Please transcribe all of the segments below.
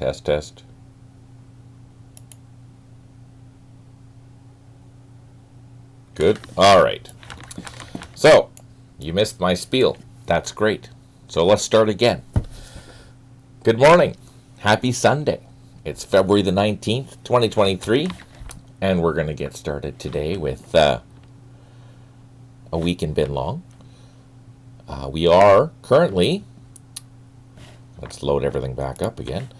Test, test. Good. All right. So, you missed my spiel. That's great. So let's start again. Good morning. Happy Sunday. It's February the 19th, 2023. And we're going to get started today with a week in Binh Long. We are currently, let's load everything back up again.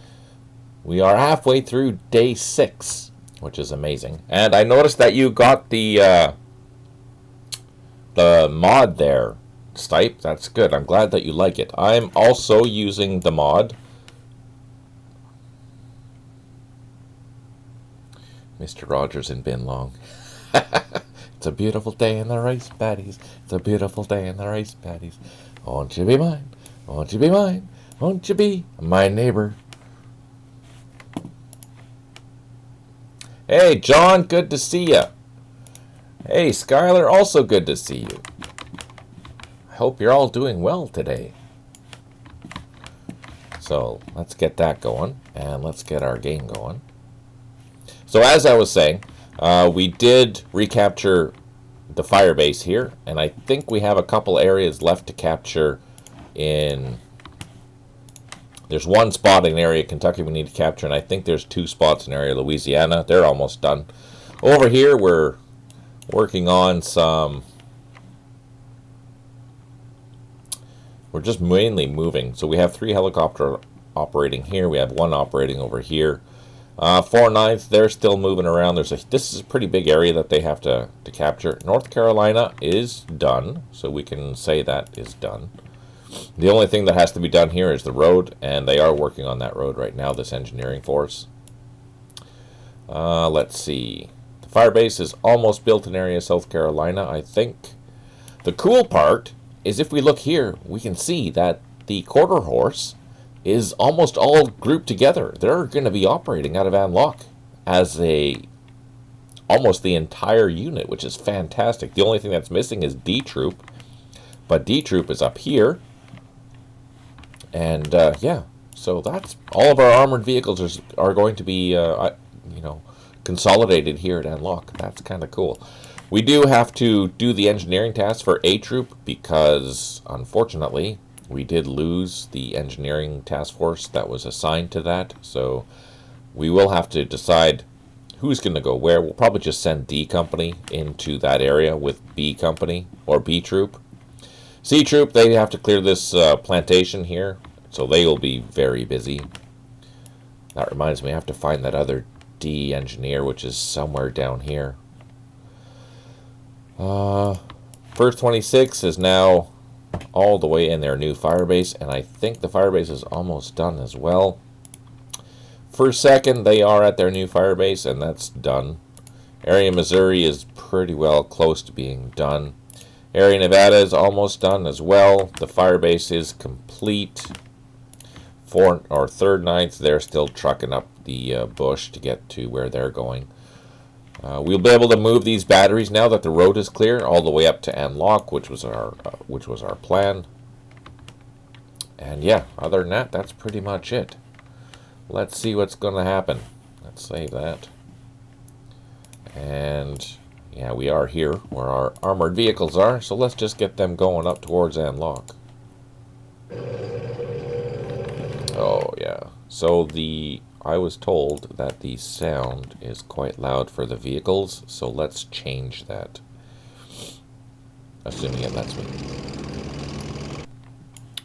We are halfway through day 6, which is amazing. And I noticed that you got the mod there, Stipe. That's good. I'm glad that you like it. I'm also using the mod. Mr. Rogers in Binh Long. It's a beautiful day in the rice paddies. It's a beautiful day in the rice paddies. Won't you be mine? Won't you be mine? Won't you be my neighbor? Hey, John, good to see you. Hey, Skylar, also good to see you. I hope you're all doing well today. So, let's get that going, and let's get our game going. So, as I was saying, we did recapture the fire base here, and I think we have a couple areas left to capture in... There's one spot in area Kentucky we need to capture, and I think there's 2 spots in area Louisiana. They're almost done. Over here, we're working on some... We're just mainly moving. So we have 3 helicopters operating here. We have 1 operating over here. 4/9, they're still moving around. This is a pretty big area that they have to capture. North Carolina is done, so we can say that is done. The only thing that has to be done here is the road, and they are working on that road right now, this engineering force. Let's see. The fire base is almost built in area South Carolina, I think. The cool part is if we look here, we can see that the quarter horse is almost all grouped together. They're going to be operating out of An Loc as almost the entire unit, which is fantastic. The only thing that's missing is D Troop, but D Troop is up here. And yeah, so that's all of our armored vehicles are going to be consolidated here at An Loc. That's kind of cool. We do have to do the engineering task for A Troop because unfortunately we did lose the engineering task force that was assigned to that. So we will have to decide who's going to go where. We'll probably just send D Company into that area with B Company or B Troop. C Troop, they have to clear this plantation here, so they will be very busy. That reminds me, I have to find that other D engineer, which is somewhere down here. First 26 is now all the way in their new firebase, and I think the firebase is almost done as well. First second, they are at their new firebase, and that's done. Area Missouri is pretty well close to being done. Area Nevada is almost done as well. The firebase is complete. 4th or 3rd, 9th, they're still trucking up the bush to get to where they're going. We'll be able to move these batteries now that the road is clear all the way up to An Loc, which was our plan. And yeah, other than that, that's pretty much it. Let's see what's going to happen. Let's save that. And yeah, we are here where our armored vehicles are, so let's just get them going up towards An Loc. Oh yeah. So I was told that the sound is quite loud for the vehicles, so let's change that. Assuming it lets me.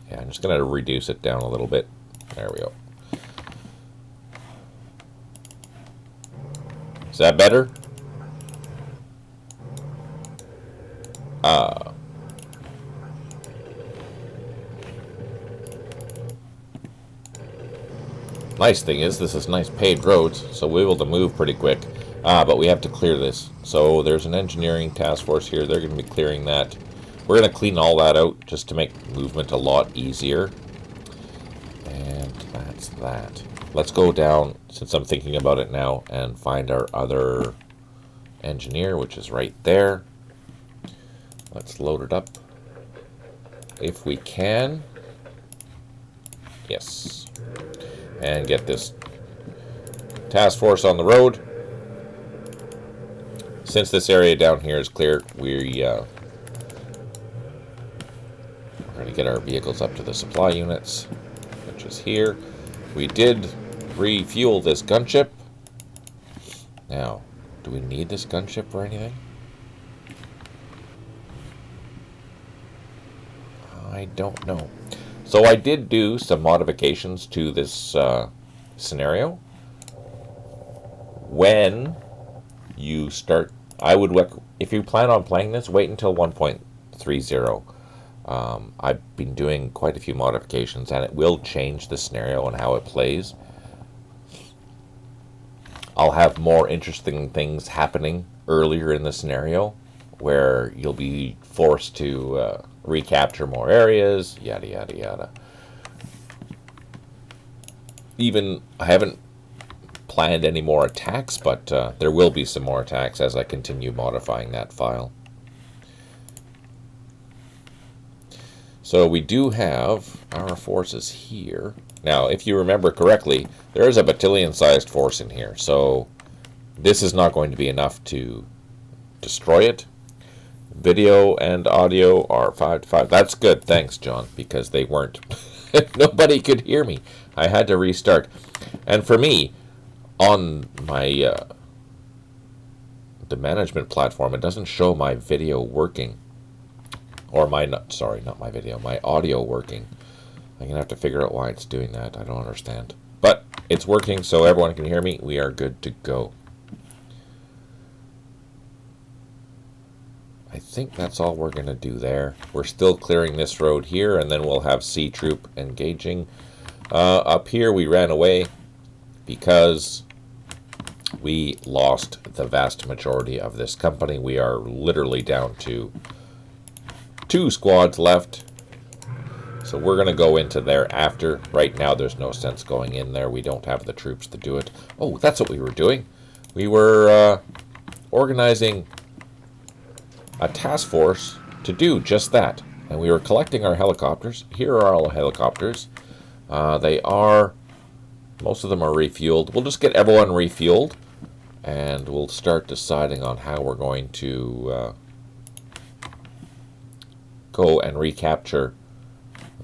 Yeah, I'm just going to reduce it down a little bit. There we go. Is that better? Nice thing is, this is nice paved roads, so we're able to move pretty quick. But we have to clear this. So there's an engineering task force here. They're going to be clearing that. We're going to clean all that out just to make movement a lot easier. And that's that. Let's go down, since I'm thinking about it now, and find our other engineer, which is right there. Let's load it up. If we can. Yes. And get this task force on the road. Since this area down here is clear, we're going to get our vehicles up to the supply units, which is here. We did refuel this gunship. Now, do we need this gunship for anything? I don't know. So I did do some modifications to this scenario. When you start, if you plan on playing this, wait until 1.30. I've been doing quite a few modifications, and it will change the scenario and how it plays. I'll have more interesting things happening earlier in the scenario, where you'll be forced to recapture more areas, yada yada yada. Even, I haven't planned any more attacks, but there will be some more attacks as I continue modifying that file. So we do have our forces here. Now, if you remember correctly, there is a battalion-sized force in here, so this is not going to be enough to destroy it. Video and audio are 5 to 5. That's good, thanks, John, because they weren't. Nobody could hear me. I had to restart. And for me, on my the management platform, it doesn't show my video working. Or not my video, my audio working. I'm going to have to figure out why it's doing that. I don't understand. But it's working, so everyone can hear me. We are good to go. I think that's all we're going to do there. We're still clearing this road here, and then we'll have C Troop engaging. Up here, we ran away because we lost the vast majority of this company. We are literally down to 2 squads left. So we're going to go into there after. Right now, there's no sense going in there. We don't have the troops to do it. Oh, that's what we were doing. We were organizing a task force to do just that. And we were collecting our helicopters. Here are all the helicopters. Most of them are refueled. We'll just get everyone refueled, and we'll start deciding on how we're going to go and recapture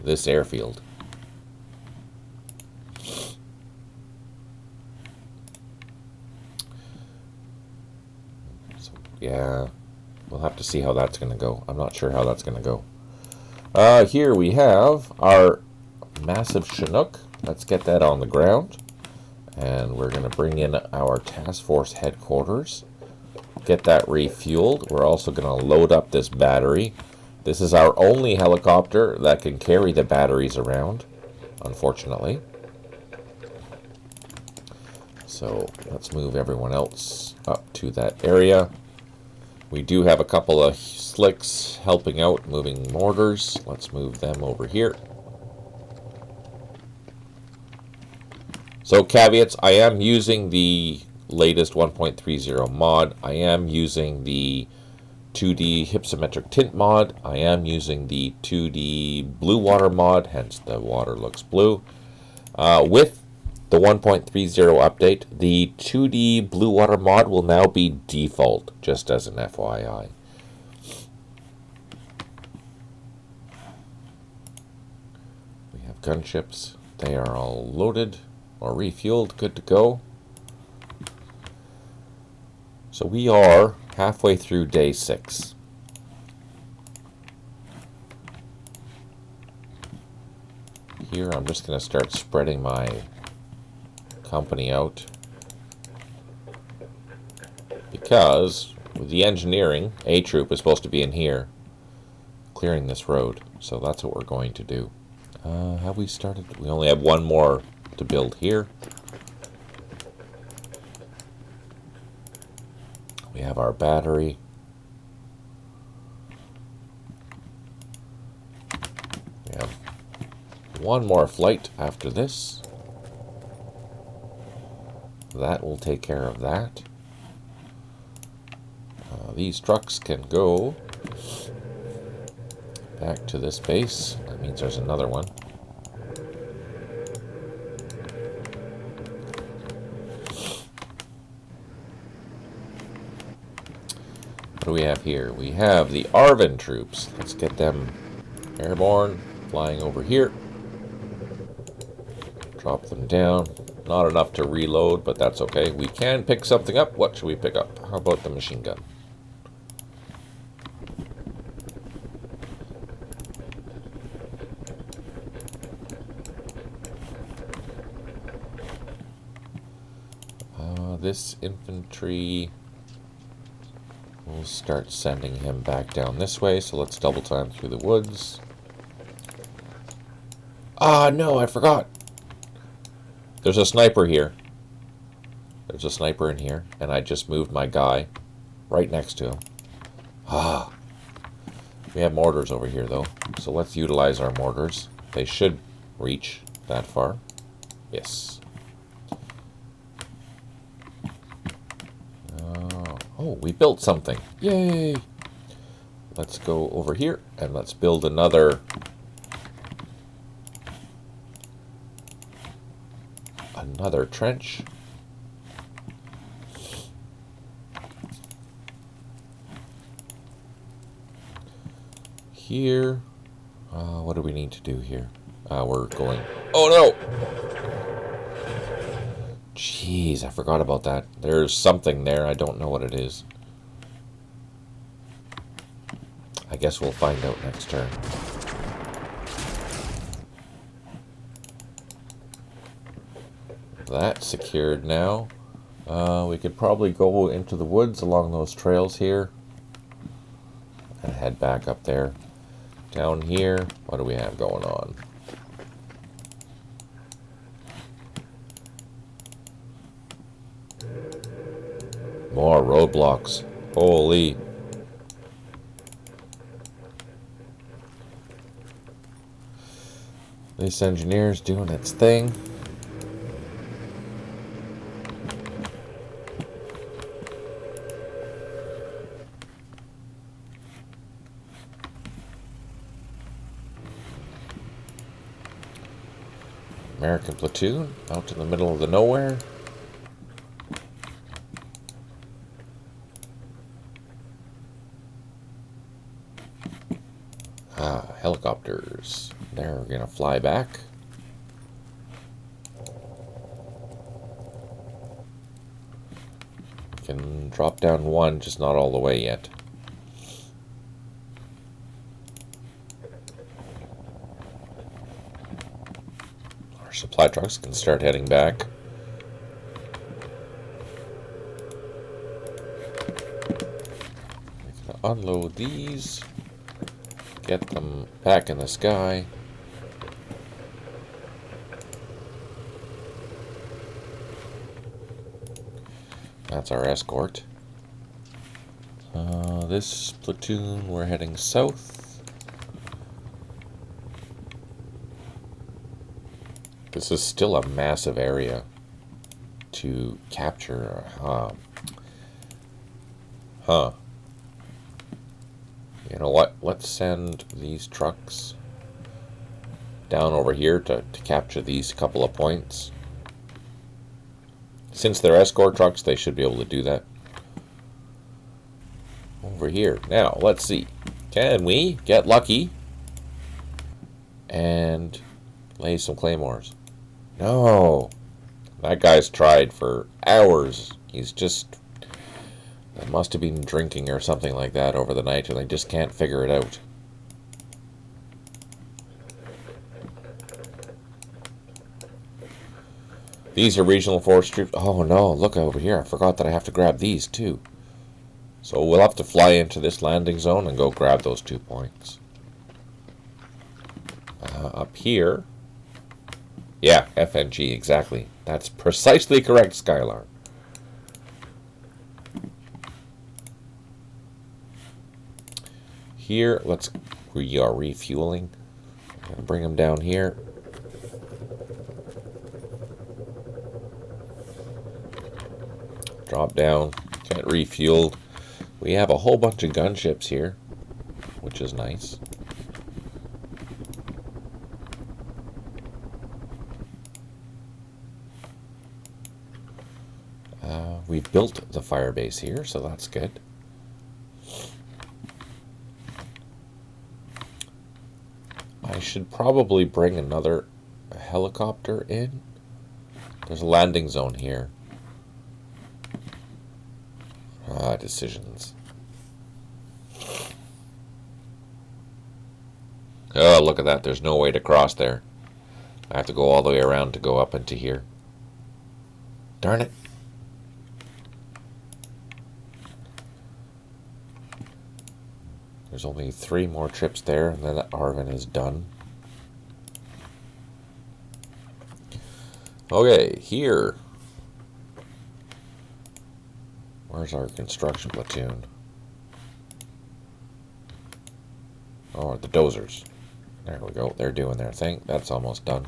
this airfield. So, yeah, we'll have to see how that's going to go. I'm not sure how that's going to go. Here we have our massive Chinook. Let's get that on the ground. And we're going to bring in our task force headquarters. Get that refueled. We're also going to load up this battery. This is our only helicopter that can carry the batteries around, unfortunately. So let's move everyone else up to that area. We do have a couple of slicks helping out, moving mortars. Let's move them over here. So caveats, I am using the latest 1.30 mod. I am using the 2D hypsometric tint mod. I am using the 2D blue water mod, hence the water looks blue. With the 1.30 update, the 2D blue water mod will now be default, just as an FYI. We have gunships. They are all loaded or refueled, good to go. So we are halfway through day 6. Here I'm just going to start spreading my company out, because with the engineering, A Troop is supposed to be in here clearing this road, so that's what we're going to do. Have we started? We only have one more to build here. We have our battery. We have one more flight after this. That will take care of that. These trucks can go back to this base. That means there's another one. What do we have here? We have the ARVN troops. Let's get them airborne, flying over here. Drop them down. Not enough to reload, but that's okay. We can pick something up. What should we pick up? How about the machine gun? This infantry, we'll start sending him back down this way, so let's double time through the woods. Ah, no, I forgot. There's a sniper here. There's a sniper in here, and I just moved my guy right next to him. Ah. We have mortars over here, though, so let's utilize our mortars. They should reach that far. Yes. Oh, we built something. Yay! Let's go over here and let's build another trench. Here. What do we need to do here? We're going... Oh, no! Jeez, I forgot about that. There's something there. I don't know what it is. I guess we'll find out next turn. That's secured now. We could probably go into the woods along those trails here and head back up there. Down here, what do we have going on? More roadblocks. Holy. This engineer's doing its thing. American platoon out in the middle of the nowhere. Helicopters. They're gonna fly back. We can drop down one, just not all the way yet. Our supply trucks can start heading back. We can unload these. Get them back in the sky. That's our escort. This platoon, we're heading south. This is still a massive area to capture. You know what? Let's send these trucks down over here to capture these couple of points. Since they're escort trucks, they should be able to do that. Over here. Now, let's see. Can we get lucky and lay some claymores? No. That guy's tried for hours. He's just... They must have been drinking or something like that over the night, and they just can't figure it out. These are regional force troops. Oh no, look over here. I forgot that I have to grab these too. So we'll have to fly into this landing zone and go grab those 2 points. Up here. Yeah, FNG, exactly. That's precisely correct, Skylar. Here, we are refueling. I'm gonna bring them down here. Drop down, get refueled. We have a whole bunch of gunships here, which is nice. We've built the firebase here, so that's good. should probably bring another helicopter in. There's a landing zone here. Decisions. Oh, look at that. There's no way to cross there. I have to go all the way around to go up into here. Darn it. There's only 3 more trips there, and then ARVN is done. Okay, here. Where's our construction platoon? Oh, the dozers. There we go. They're doing their thing. That's almost done.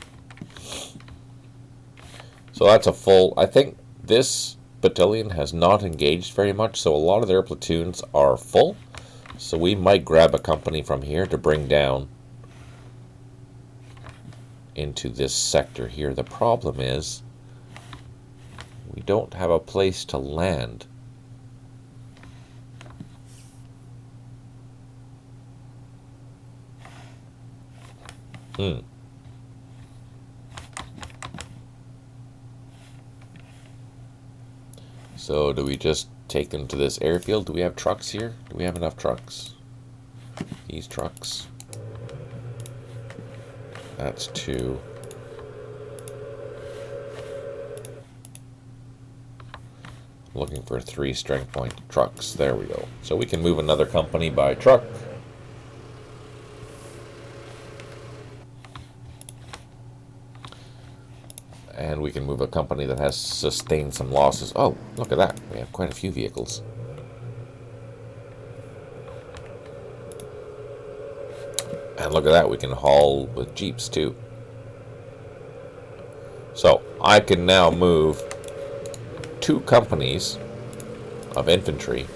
So that's a full... I think this battalion has not engaged very much, so a lot of their platoons are full. So we might grab a company from here to bring down into this sector here. The problem is we don't have a place to land. So do we just take them to this airfield? Do we have trucks here? Do we have enough trucks? These trucks. That's 2. Looking for 3 strength point trucks. There we go. So we can move another company by truck. And we can move a company that has sustained some losses. Oh, look at that. We have quite a few vehicles. And look at that. We can haul with jeeps too. So I can now move 2 companies of infantry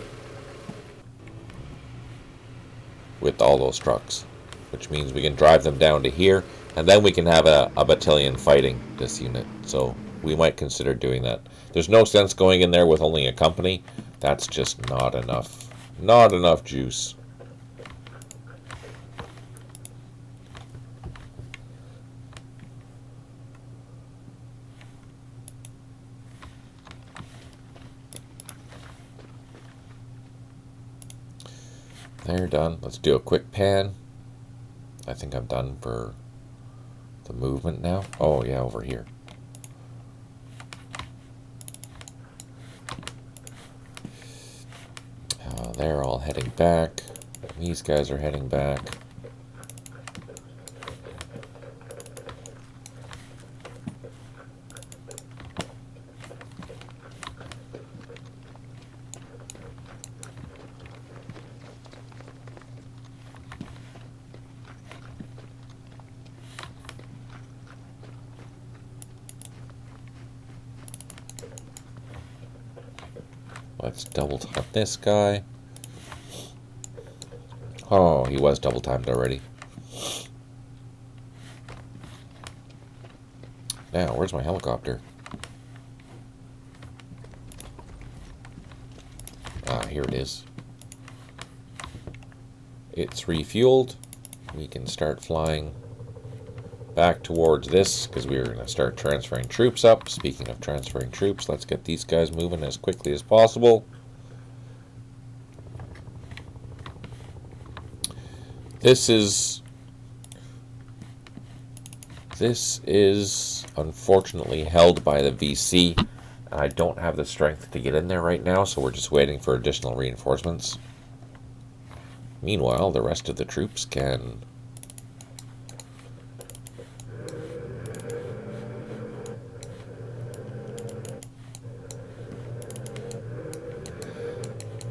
with all those trucks, which means we can drive them down to here. And then we can have a battalion fighting this unit. So we might consider doing that. There's no sense going in there with only a company. That's just not enough. Not enough juice. They're done. Let's do a quick pan. I think I'm done for the movement now. Oh yeah, over here. They're all heading back. These guys are heading back. Let's double time this guy. Oh, he was double timed already. Now, where's my helicopter? Ah, here it is. It's refueled. We can start flying back towards this because we are going to start transferring troops up. Speaking of transferring troops, let's get these guys moving as quickly as possible. This is unfortunately held by the VC. I don't have the strength to get in there right now, so we're just waiting for additional reinforcements. Meanwhile, the rest of the troops can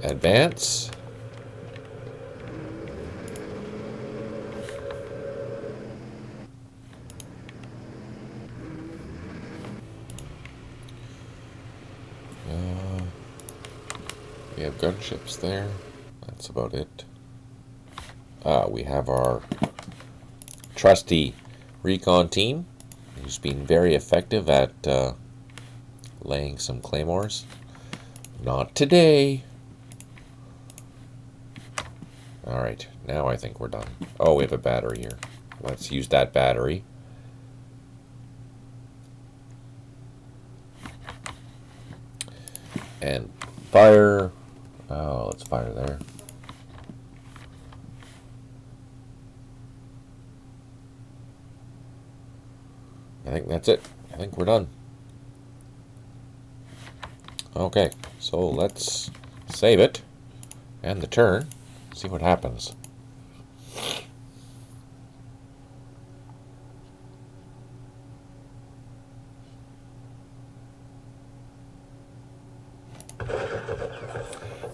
advance. We have gunships there. That's about it. We have our trusty recon team, who's been very effective at laying some claymores. Not today. Alright, now I think we're done. Oh, we have a battery here. Let's use that battery. And fire. Oh, let's fire there. I think that's it. I think we're done. Okay, so let's save it and the turn. See what happens.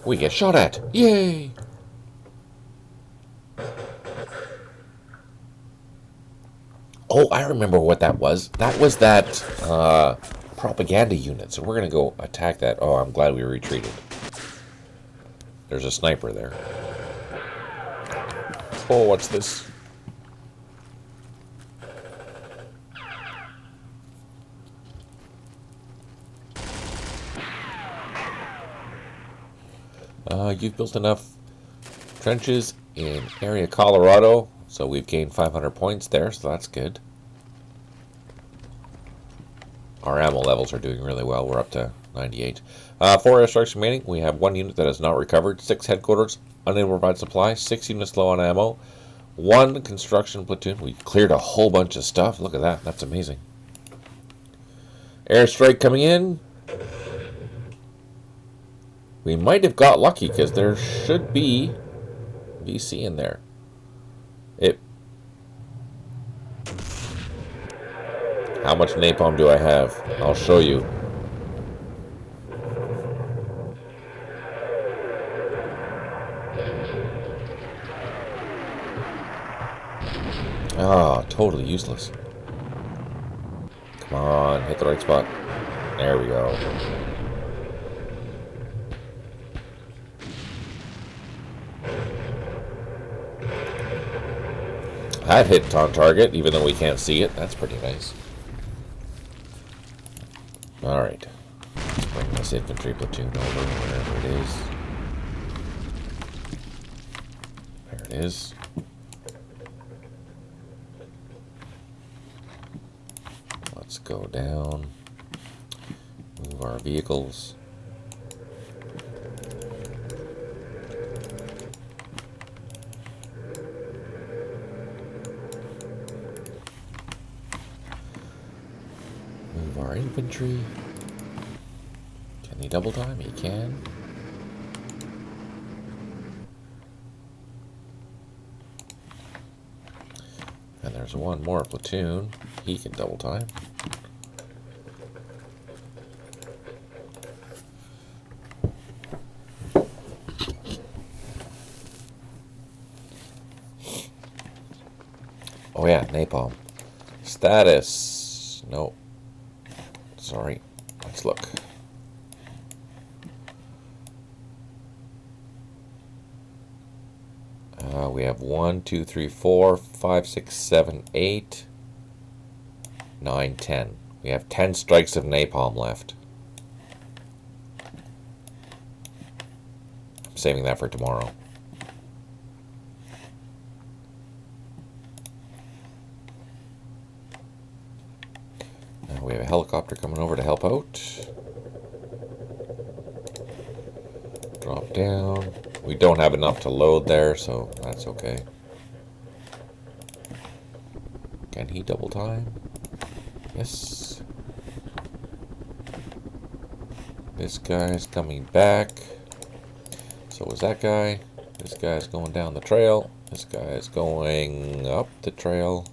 We get shot at. Yay! Oh, I remember what that was. That was that propaganda unit. So we're going to go attack that. Oh, I'm glad we retreated. There's a sniper there. Oh, what's this? You've built enough trenches in area Colorado, so we've gained 500 points there, so that's good. Our ammo levels are doing really well. We're up to 98. 4 airstrikes remaining. We have 1 unit that has not recovered. 6 headquarters, unable to provide supply. 6 units low on ammo. 1 construction platoon. We cleared a whole bunch of stuff. Look at that. That's amazing. Airstrike coming in. We might have got lucky because there should be VC in there. How much napalm do I have? I'll show you. Ah, totally useless. Come on, hit the right spot. There we go. That hit on target, even though we can't see it. That's pretty nice. Alright. Let's bring this infantry platoon over, wherever it is. There it is. Let's go down. Move our vehicles. Move our infantry. Can he double time? He can. And there's 1 more platoon. He can double time. Oh yeah, napalm. Status. No. Sorry. Let's look. We have 1, 2, 3, 4, 5, 6, 7, 8, 9, 10. We have 10 strikes of napalm left. I'm saving that for tomorrow. Now we have a helicopter coming over to help out. Drop down. We don't have enough to load there, so that's okay. Can he double time? Yes. This guy's coming back. So is that guy. This guy's going down the trail. This guy's going up the trail.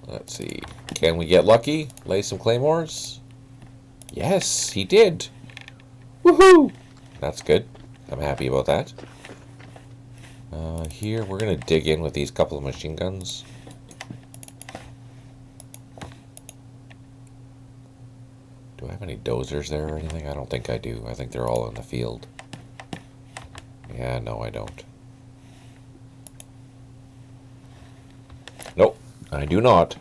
Let's see. Can we get lucky? Lay some claymores? Yes, he did. Woohoo! That's good. I'm happy about that. Here, we're going to dig in with these couple of machine guns. Do I have any dozers there or anything? I don't think I do. I think they're all in the field. Yeah, no, I don't. Nope, I do not.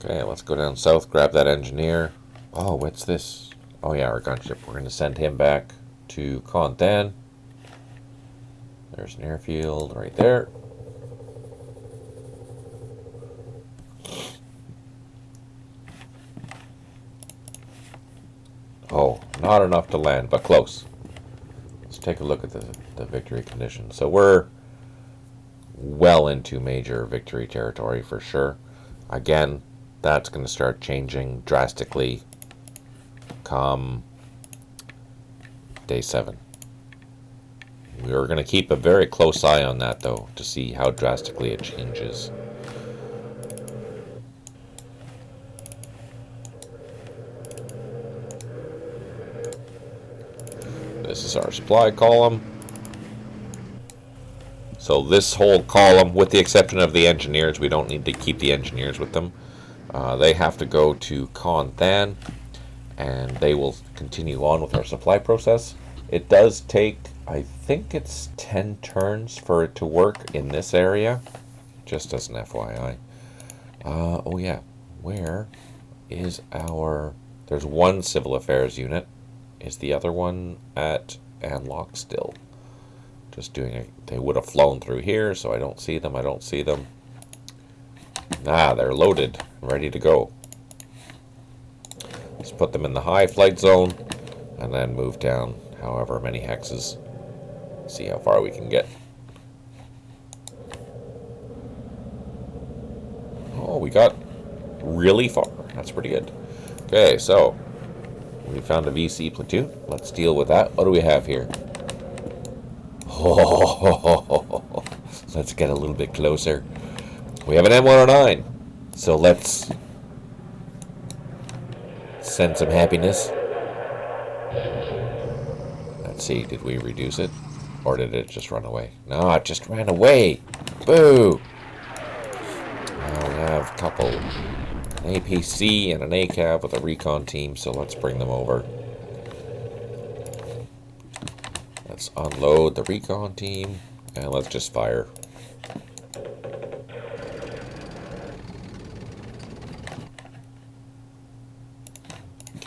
Okay, let's go down south, grab that engineer. Oh, what's this? Oh yeah, our gunship. We're going to send him back to Contan. There's an airfield right there. Oh, not enough to land, but close. Let's take a look at the victory condition. So we're well into major victory territory for sure. Again, that's going to start changing drastically come day 7. We're going to keep a very close eye on that, though, to see how drastically it changes. This is our supply column. So this whole column, with the exception of the engineers, we don't need to keep the engineers with them. They have to go to Contan, and they will continue on with our supply process. It does take, I think it's 10 turns for it to work in this area, just as an FYI. Oh yeah, where is our... There's one civil affairs unit. Is the other one at Anlock still? Just doing it. They would have flown through here, so I don't see them. I don't see them. Ah, they're loaded, ready to go. Let's put them in the high flight zone, and then move down however many hexes. See how far we can get. Oh, we got really far. That's pretty good. Okay, so we found a VC platoon. Let's deal with that. What do we have here? Oh, let's get a little bit closer. We have an M109. So let's send some happiness. Let's see, did we reduce it? Or did it just run away? No, it just ran away. Boo! Now we have a couple. An APC and an ACAV with a recon team, so let's bring them over. Let's unload the recon team, and let's just fire.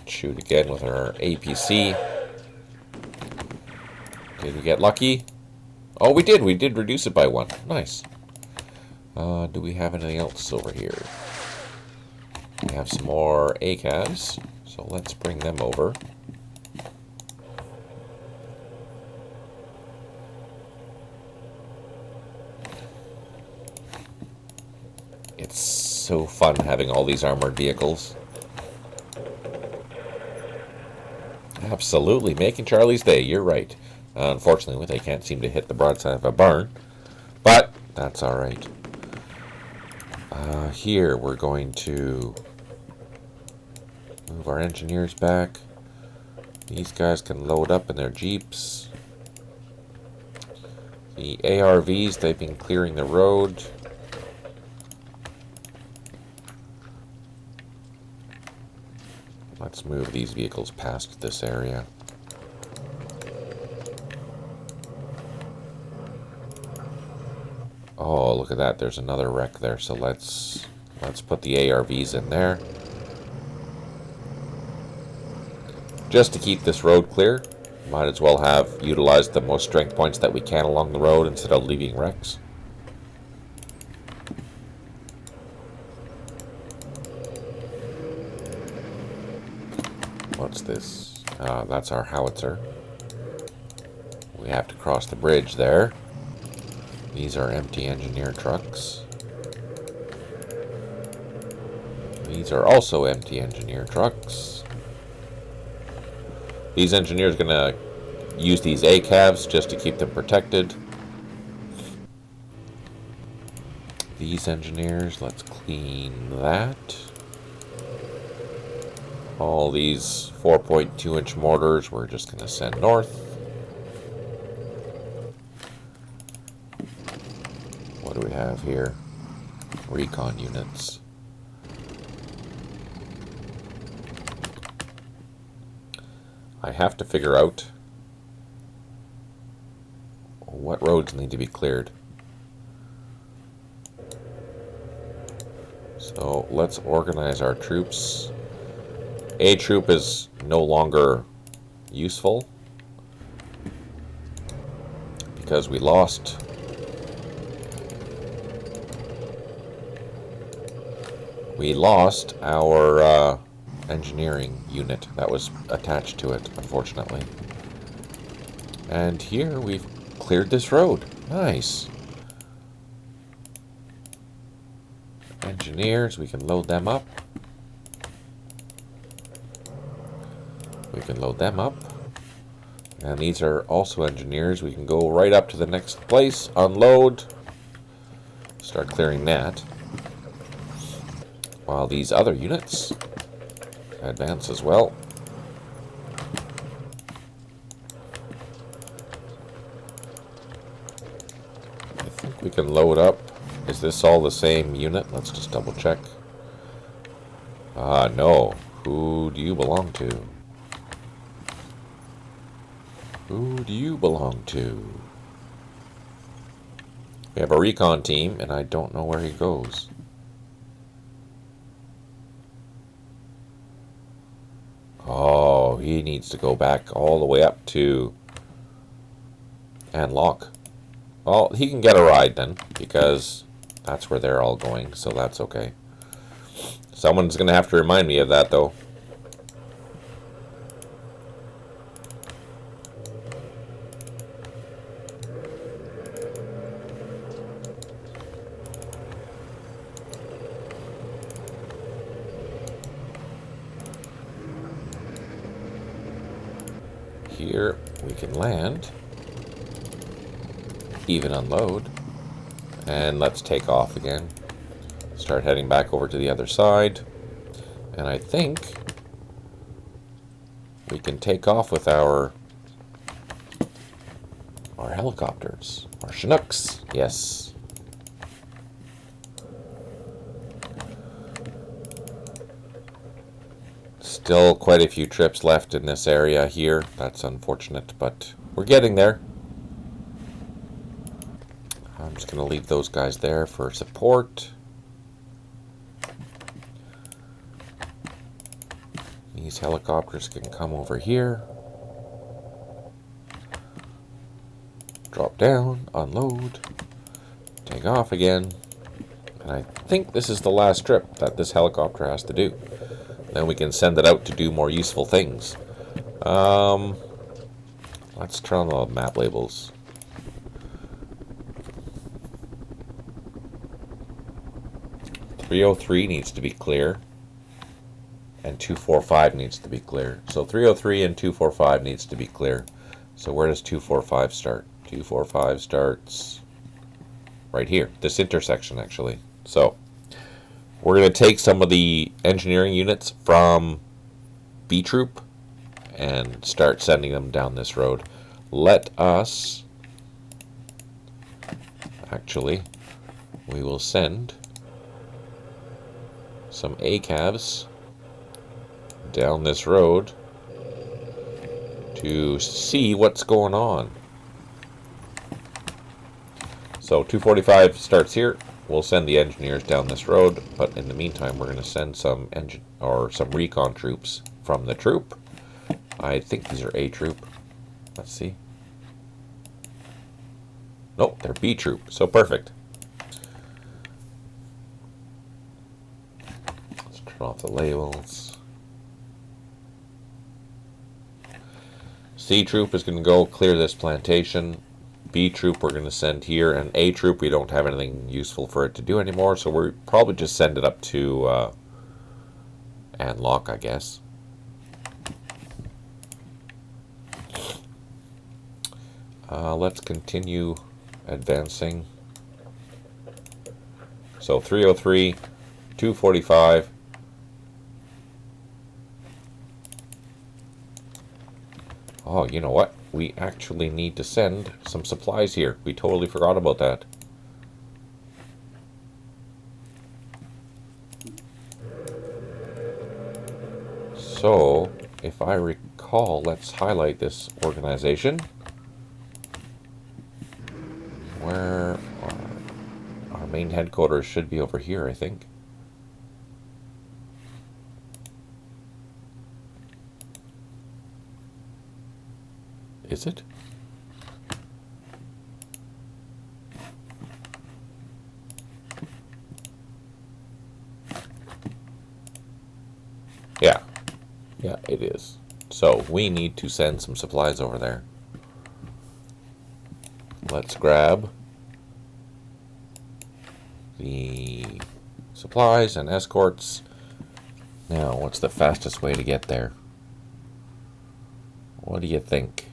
Shoot again with our APC. Did we get lucky? Oh, we did. We did reduce it by 1. Nice. Do we have anything else over here? We have some more ACAVs, so let's bring them over. It's so fun having all these armored vehicles. Absolutely, making Charlie's day, you're right. Unfortunately, they can't seem to hit the broadside of a barn, but that's alright. Here, we're going to move our engineers back. These guys can load up in their jeeps. The ARVs, they've been clearing the road. Let's move these vehicles past this area. Oh, look at that. There's another wreck there. So let's put the ARVs in there. Just to keep this road clear, might as well have utilized the most strength points that we can along the road instead of leaving wrecks. What's this? That's our howitzer. We have to cross the bridge there. These are empty engineer trucks. These are also empty engineer trucks. These engineers are going to use these ACAVs just to keep them protected. These engineers, let's clean that. All these 4.2-inch mortars we're just going to send north. What do we have here? Recon units. I have to figure out what roads need to be cleared. So let's organize our troops. A troop is no longer useful because we lost our engineering unit that was attached to it, unfortunately. And here we've cleared this road. Nice. Engineers, we can load them up. We can load them up. And these are also engineers. We can go right up to the next place, unload, start clearing that. While these other units advance as well. I think we can load up. Is this all the same unit? Let's just double check. No. Who do you belong to? Who do you belong to? We have a recon team, and I don't know where he goes. Oh, he needs to go back all the way up to Anlock. Well, he can get a ride then, because that's where they're all going, so that's okay. Someone's going to have to remind me of that, though. Here we can land, even unload, and let's take off again. Start heading back over to the other side, and I think we can take off with our helicopters, our Chinooks. Yes. Still quite a few trips left in this area here. That's unfortunate, but we're getting there. I'm just going to leave those guys there for support. These helicopters can come over here. Drop down, unload, take off again. And I think this is the last trip that this helicopter has to do. Then we can send it out to do more useful things. Let's turn on the map labels. .303 needs to be clear, and 245 needs to be clear. So 303 and 245 needs to be clear. So where does 245 start? 245 starts right here, this intersection actually. So we're going to take some of the engineering units from B Troop and start sending them down this road. Let us, actually, we will send some ACAVs down this road to see what's going on. So 245 starts here. We'll send the engineers down this road, but in the meantime, we're going to send some recon troops from the troop. I think these are A troop. Let's see. Nope, they're B troop. So perfect. Let's turn off the labels. C troop is going to go clear this plantation. B troop we're going to send here, and A troop we don't have anything useful for it to do anymore, so we'll probably just send it up to Anlock, I guess. Let's continue advancing. So 303, 245. Oh, you know what? We actually need to send some supplies here. We totally forgot about that. So, if I recall, let's highlight this organization. Where our main headquarters should be over here, I think. Is it? Yeah. Yeah, it is. So we need to send some supplies over there. Let's grab the supplies and escorts. Now, what's the fastest way to get there? What do you think?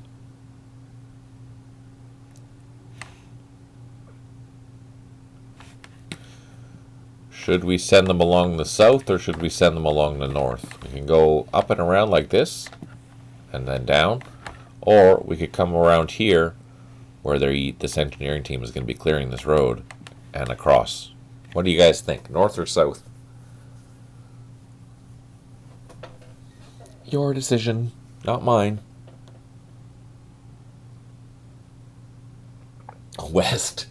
Should we send them along the south or should we send them along the north? We can go up and around like this and then down, or we could come around here where this engineering team is going to be clearing this road and across. What do you guys think? North or south? Your decision, not mine. West.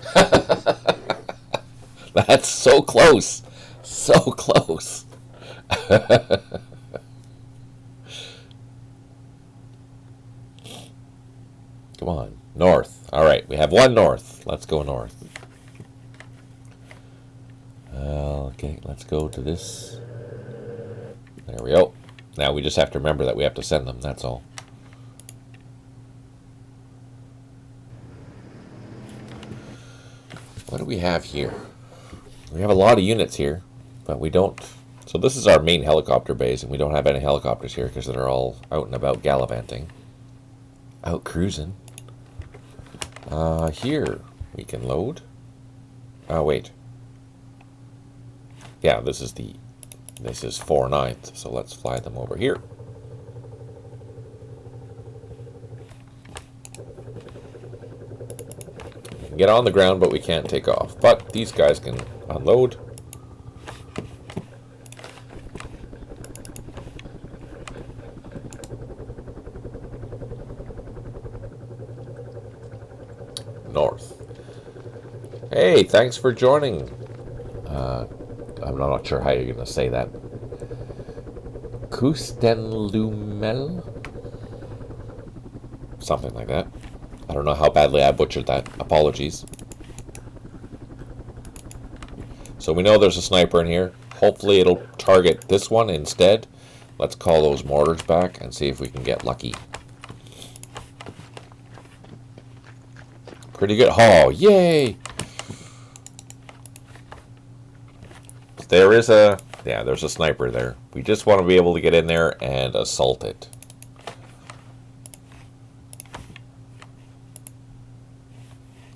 That's so close. So close. Come on. North. All right. We have one north. Let's go north. Okay. Let's go to this. There we go. Now we just have to remember that we have to send them. That's all. What do we have here? We have a lot of units here, but we don't. So this is our main helicopter base, and we don't have any helicopters here because they're all out and about gallivanting, out cruising. Here we can load. Oh wait. Yeah, this is 4/9, so let's fly them over here. We can get on the ground, but we can't take off. But these guys can unload. North. Hey, thanks for joining. I'm not sure how you're going to say that. Kustenlumel? Something like that. I don't know how badly I butchered that. Apologies. So we know there's a sniper in here. Hopefully it'll target this one instead. Let's call those mortars back and see if we can get lucky. Pretty good. Oh, yay! There's a sniper there. We just want to be able to get in there and assault it.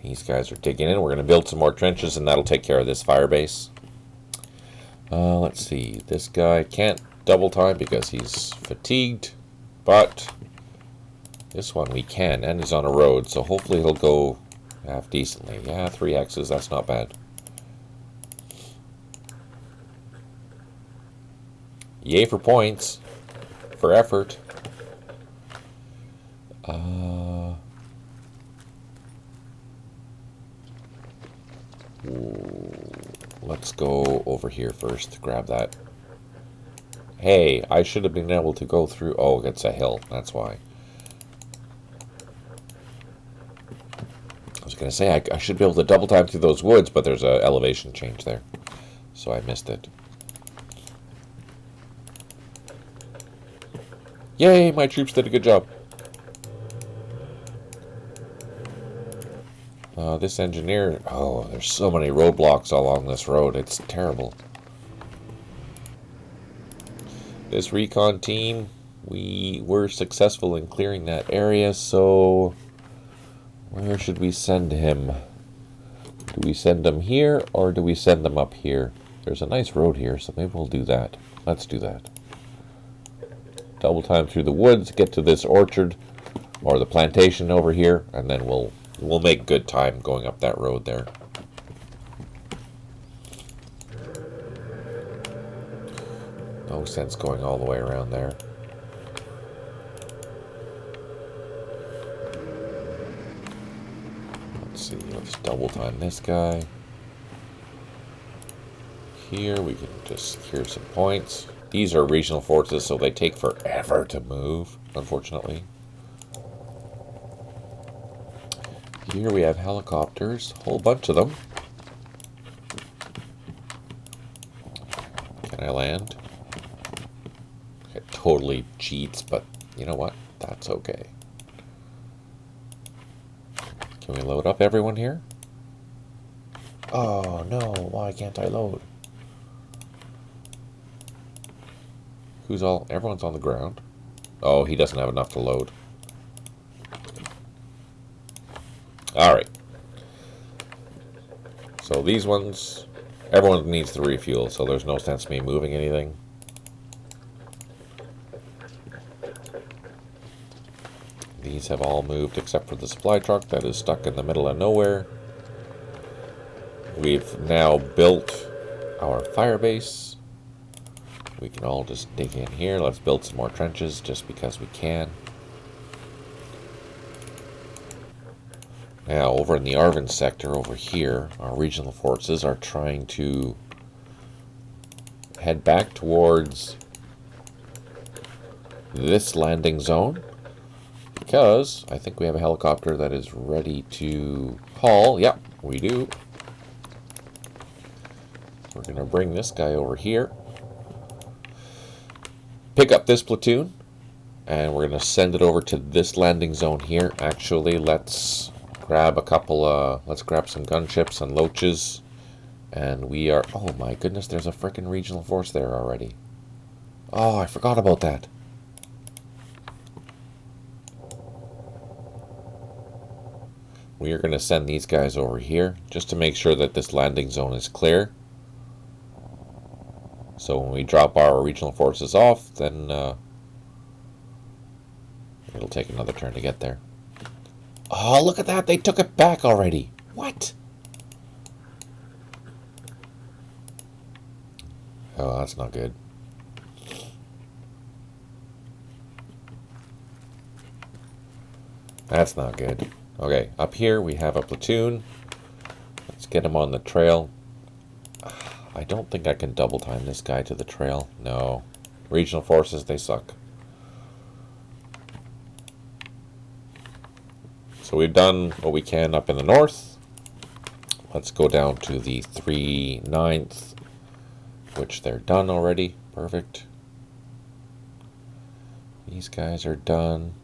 These guys are digging in. We're going to build some more trenches, and that'll take care of this fire base. Let's see. This guy can't double time because he's fatigued, but this one we can, and he's on a road, so hopefully he'll go half decently. Yeah, 3 X's, that's not bad. Yay for points, for effort. Let's go over here first, grab that. Hey, I should have been able to go through. Oh, it's a hill, that's why. I was going to say, I should be able to double time through those woods, but there's an elevation change there. So I missed it. Yay, my troops did a good job. This engineer, oh, there's so many roadblocks along this road. It's terrible. This recon team, we were successful in clearing that area, so where should we send him? Do we send him here or do we send them up here? There's a nice road here, so maybe we'll do that. Let's do that. Double time through the woods, get to this orchard or the plantation over here, and then we'll make good time going up that road there. No sense going all the way around there. Let's see, let's double time this guy. Here we can just secure some points. These are regional forces, so they take forever to move, unfortunately. Here we have helicopters, a whole bunch of them. Can I land? It totally cheats, but you know what? That's okay. Can we load up everyone here? Oh no, why can't I load? Everyone's on the ground. Oh, he doesn't have enough to load. Alright. So these ones, everyone needs to refuel, so there's no sense in me moving anything. These have all moved except for the supply truck that is stuck in the middle of nowhere. We've now built our fire base. We can all just dig in here. Let's build some more trenches just because we can. Now, over in the ARVN sector over here, our regional forces are trying to head back towards this landing zone because I think we have a helicopter that is ready to haul. Yep, we do. We're going to bring this guy over here, pick up this platoon, and we're going to send it over to this landing zone here. Actually, let's grab let's grab some gunships and loaches, and we are, oh my goodness, there's a frickin' regional force there already. Oh, I forgot about that. We are going to send these guys over here just to make sure that this landing zone is clear. So when we drop our regional forces off, then it'll take another turn to get there. Oh, look at that. They took it back already. What? Oh, that's not good. That's not good. Okay, up here we have a platoon. Let's get him on the trail. I don't think I can double time this guy to the trail. No. Regional forces, they suck. So we've done what we can up in the north. Let's go down to the 3/9, which they're done already. Perfect. These guys are done.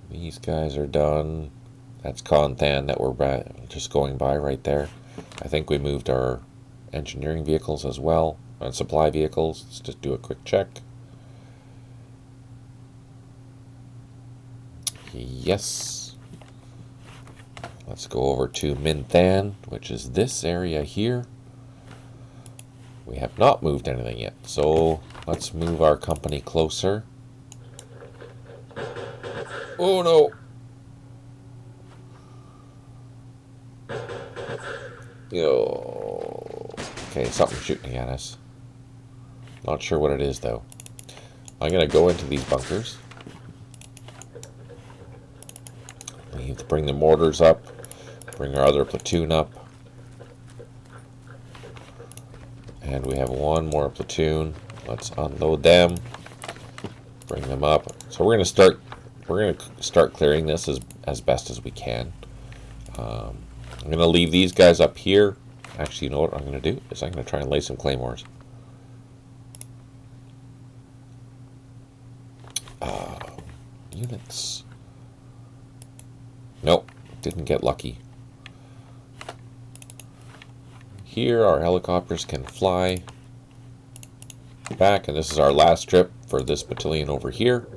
These guys are done. That's Conthan that we're just going by right there. I think we moved our engineering vehicles as well, and supply vehicles. Let's just do a quick check. Yes. Let's go over to Minh Thanh, which is this area here. We have not moved anything yet, so let's move our company closer. Oh no! Okay, something's shooting at us. Not sure what it is though. I'm gonna go into these bunkers. We have to bring the mortars up, bring our other platoon up. And we have one more platoon. Let's unload them, bring them up. So we're gonna start clearing this as best as we can. I'm gonna leave these guys up here. Actually, you know what I'm gonna do is I'm gonna try and lay some claymores. Units. Nope, didn't get lucky. Here our helicopters can fly back, and this is our last trip for this battalion over here.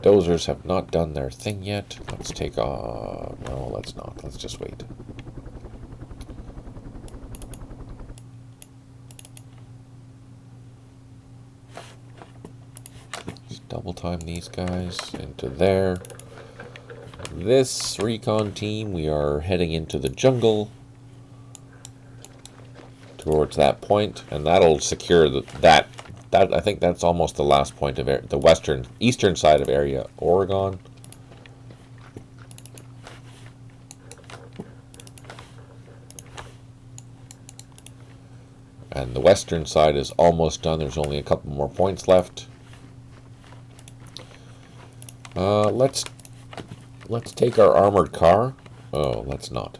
Dozers have not done their thing yet. Let's take off. No, let's not. Let's just wait. Just double time these guys into there. This recon team, we are heading into the jungle towards that point, and that'll secure that. I think that's almost the last point of the eastern side of area Oregon. And the western side is almost done. There's only a couple more points left. Let's take our armored car. Oh, let's not.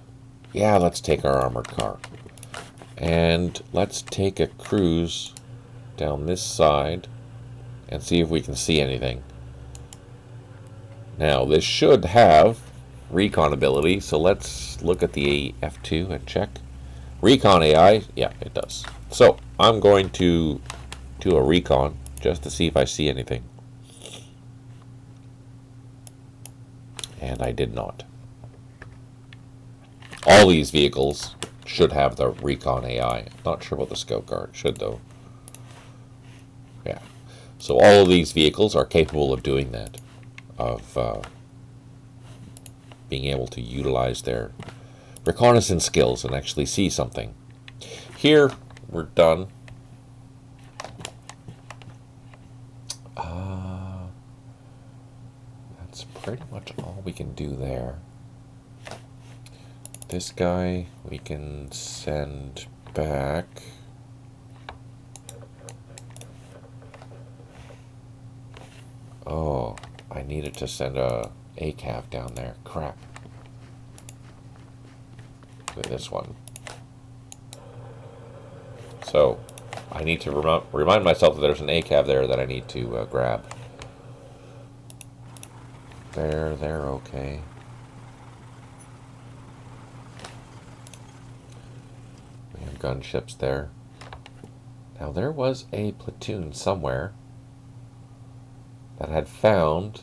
Yeah, let's take our armored car. And let's take a cruise down this side and see if we can see anything. Now, this should have recon ability, so let's look at the F2 and check. Recon AI, yeah, it does. So, I'm going to do a recon just to see if I see anything. And I did not. All these vehicles should have the recon AI. Not sure about the scout car. It should, though. Yeah. So all of these vehicles are capable of doing that. Of being able to utilize their reconnaissance skills and actually see something. Here, we're done. That's pretty much all we can do there. This guy we can send back. Oh, I needed to send a ACAV down there. Crap. With this one. So, I need to remind myself that there's an ACAV there that I need to grab. They're okay. We have gunships there. Now, there was a platoon somewhere that had found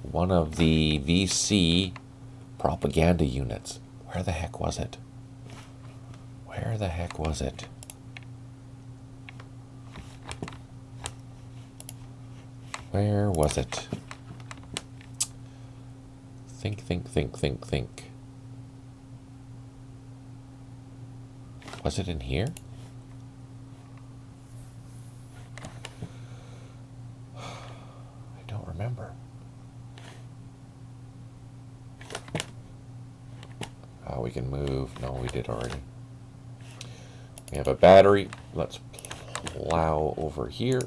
one of the VC propaganda units. Where the heck was it? Where the heck was it? Where was it? Think. Was it in here? I don't remember. We can move. No, we did already. We have a battery. Let's plow over here.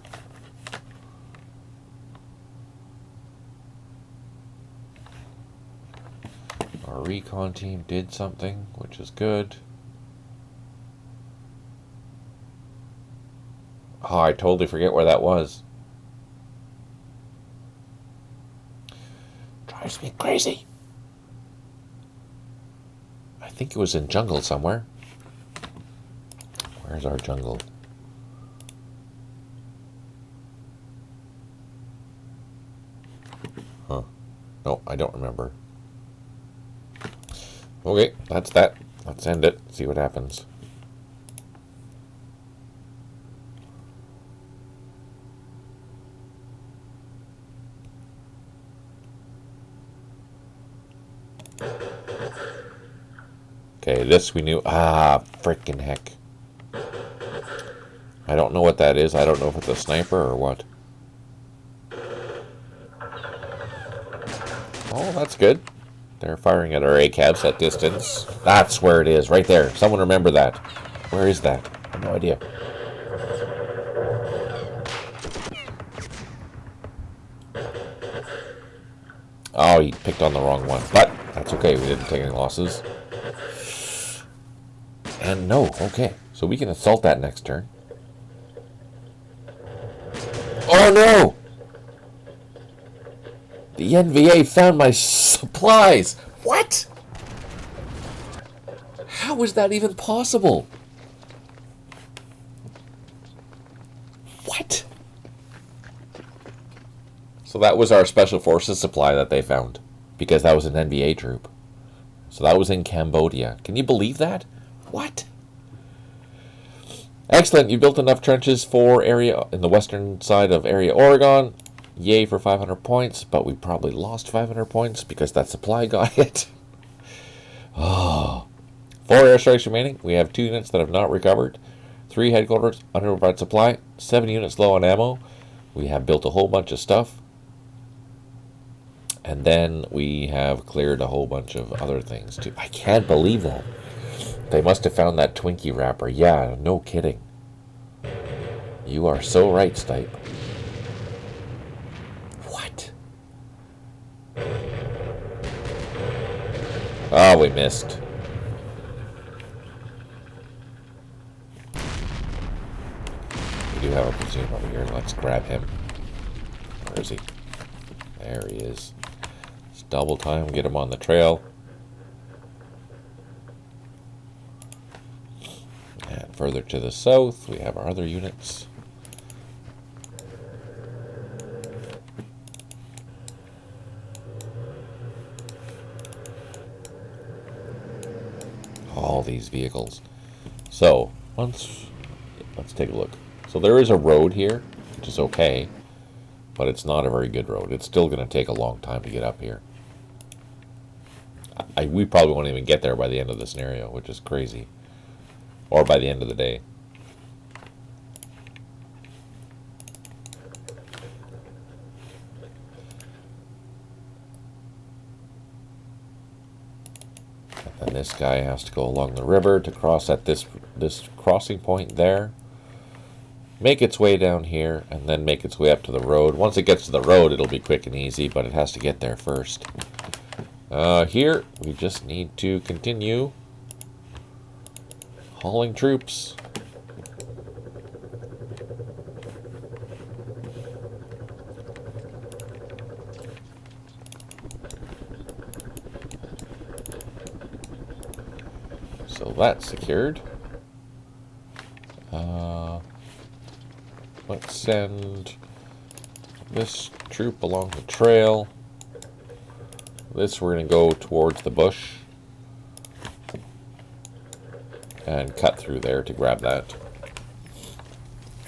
Our recon team did something, which is good. Oh, I totally forget where that was. Drives me crazy. I think it was in jungle somewhere. Where's our jungle? Huh. No, I don't remember. Okay, that's that. Let's end it. See what happens. Okay, this we knew. Ah, freaking heck. I don't know what that is. I don't know if it's a sniper or what. Oh, that's good. They're firing at our ACABs at distance. That's where it is, right there. Someone remember that. Where is that? I have no idea. Oh, he picked on the wrong one. But that's okay. We didn't take any losses. And no, okay. So we can assault that next turn. Oh no! The NVA found my supplies. What? How is that even possible? What? So that was our Special Forces supply that they found. Because that was an NVA troop. So that was in Cambodia. Can you believe that? What? Excellent. You built enough trenches for area in the western side of Area Oregon. Yay for 500 points, but we probably lost 500 points because that supply got it. Oh. 4 airstrikes remaining. We have 2 units that have not recovered. 3 headquarters, underprovided supply. 7 units low on ammo. We have built a whole bunch of stuff. And then we have cleared a whole bunch of other things too. I can't believe that. They must have found that Twinkie wrapper. Yeah, no kidding. You are so right, Stipe. Oh, we missed. We do have a platoon over here. Let's grab him. Where is he? There he is. It's double time. Get him on the trail. And further to the south, we have our other units. All these vehicles. So, let's take a look. So there is a road here, which is okay, but it's not a very good road. It's still going to take a long time to get up here. We probably won't even get there by the end of the scenario, which is crazy. Or by the end of the day. And this guy has to go along the river to cross at this crossing point there. Make its way down here, and then make its way up to the road. Once it gets to the road, it'll be quick and easy, but it has to get there first. Here, we just need to continue hauling troops. So that's secured. Let's send this troop along the trail. This we're going to go towards the bush and cut through there to grab that.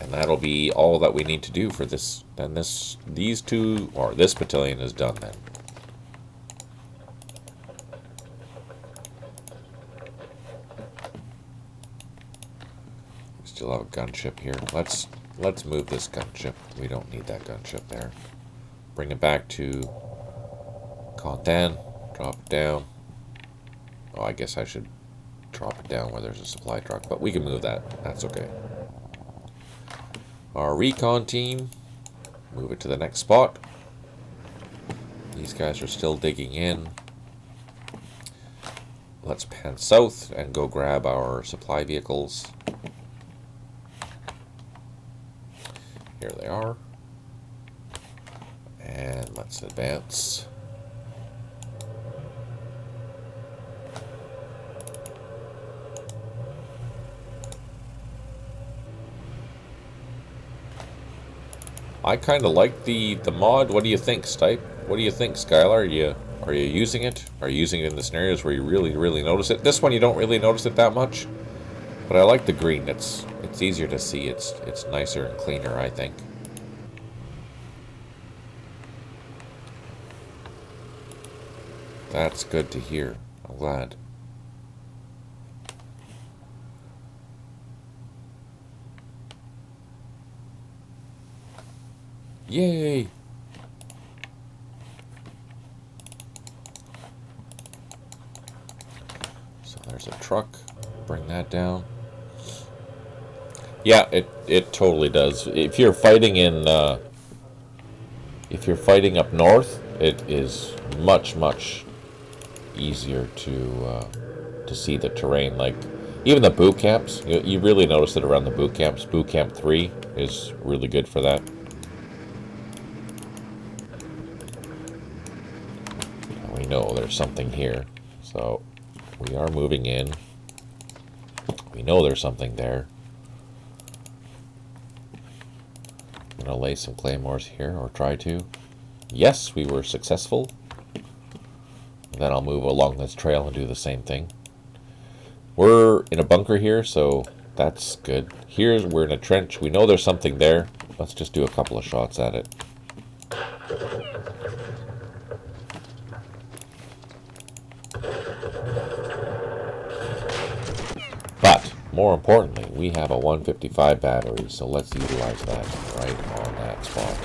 And that'll be all that we need to do for this. Then these two, or this battalion is done then. We still have a gunship here. Let's move this gunship. We don't need that gunship there. Bring it back to Contan. Drop it down. Oh, I guess I should drop it down where there's a supply truck, but we can move that. That's okay. Our recon team, move it to the next spot. These guys are still digging in. Let's pan south and go grab our supply vehicles. Here they are. And let's advance. I kind of like the mod. What do you think, Stipe? What do you think, Skylar? Are you using it? Are you using it in the scenarios where you really notice it? This one you don't really notice it that much, but I like the green. It's easier to see. It's nicer and cleaner, I think. That's good to hear. I'm glad. Yay! So there's a truck. Bring that down. Yeah, it totally does. If you're fighting in if you're fighting up north, it is much easier to see the terrain. Like even the boot camps, you really notice it around the boot camps. Boot camp 3 is really good for that. We know there's something here, so we are moving in. We know there's something there. I'm gonna lay some claymores here, or try to. Yes, we were successful. And then I'll move along this trail and do the same thing. We're in a bunker here, so that's good. Here we're in a trench. We know there's something there. Let's just do a couple of shots at it. But more importantly, we have a 155 battery, so let's utilize that right on that spot.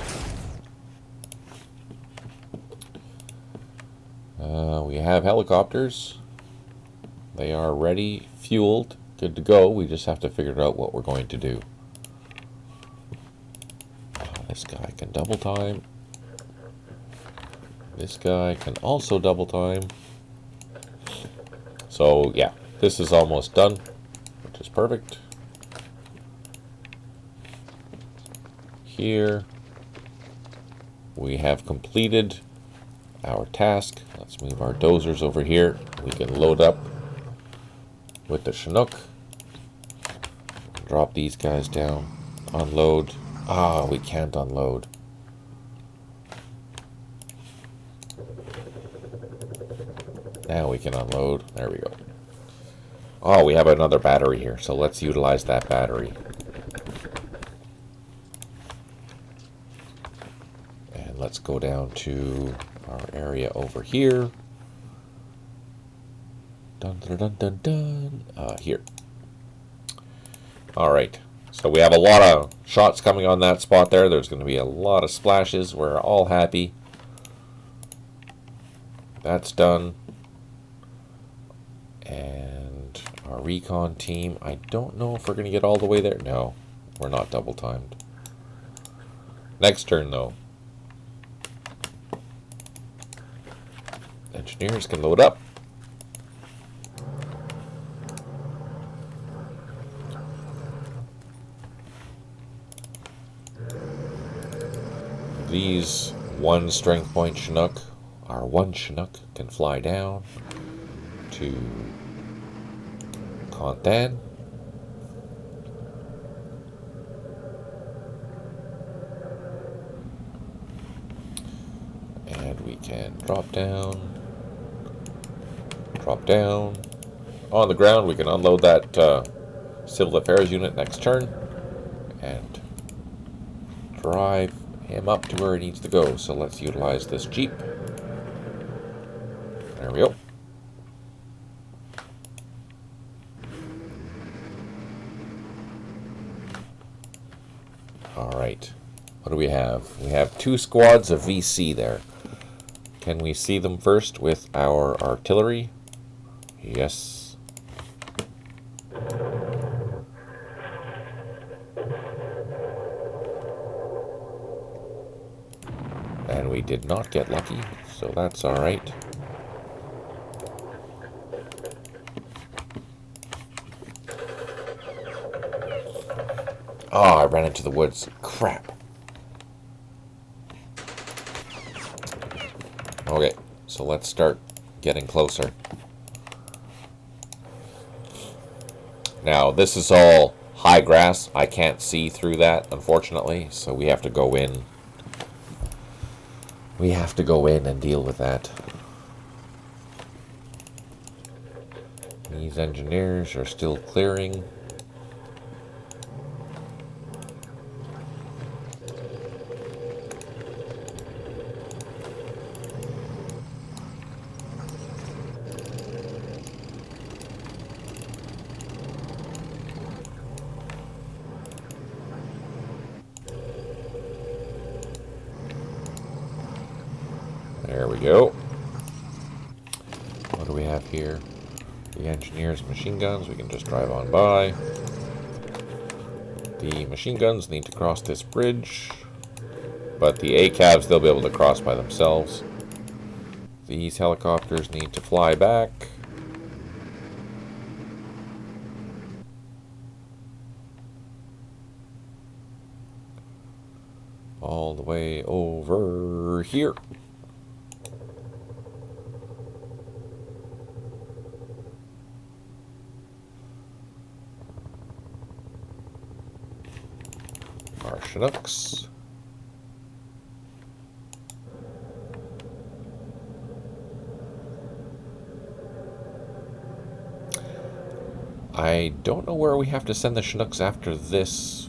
We have helicopters. They are ready, fueled, good to go. We just have to figure out what we're going to do. This guy can double time. This guy can also double time. So yeah, this is almost done, which is perfect. Here we have completed our task. Let's move our dozers over here. We can load up with the Chinook. Drop these guys down. Unload. Ah, we can't unload. Now we can unload. There we go. Oh, we have another battery here, so let's utilize that battery. And let's go down to our area over here. Dun dun dun dun dun. Here. All right. So we have a lot of shots coming on that spot there. There's going to be a lot of splashes. We're all happy. That's done. And our recon team, I don't know if we're going to get all the way there. No, we're not double timed. Next turn, though. Engineers can load up. These one strength point Chinook, our one Chinook can fly down to Contan. And we can drop down. On the ground, we can unload that civil affairs unit next turn and drive him up to where he needs to go. So let's utilize this Jeep. There we go. Alright. What do we have? We have 2 squads of VC there. Can we see them first with our artillery? Yes. And we did not get lucky, so that's alright. Oh, I ran into the woods. Crap. Okay, so let's start getting closer. Now, this is all high grass. I can't see through that, unfortunately, so we have to go in. We have to go in and deal with that. These engineers are still clearing. There we go. What do we have here? The engineers' machine guns. We can just drive on by. The machine guns need to cross this bridge, but the ACAVs, they'll be able to cross by themselves. These helicopters need to fly back. All the way over here. Our Chinooks. I don't know where we have to send the Chinooks after this.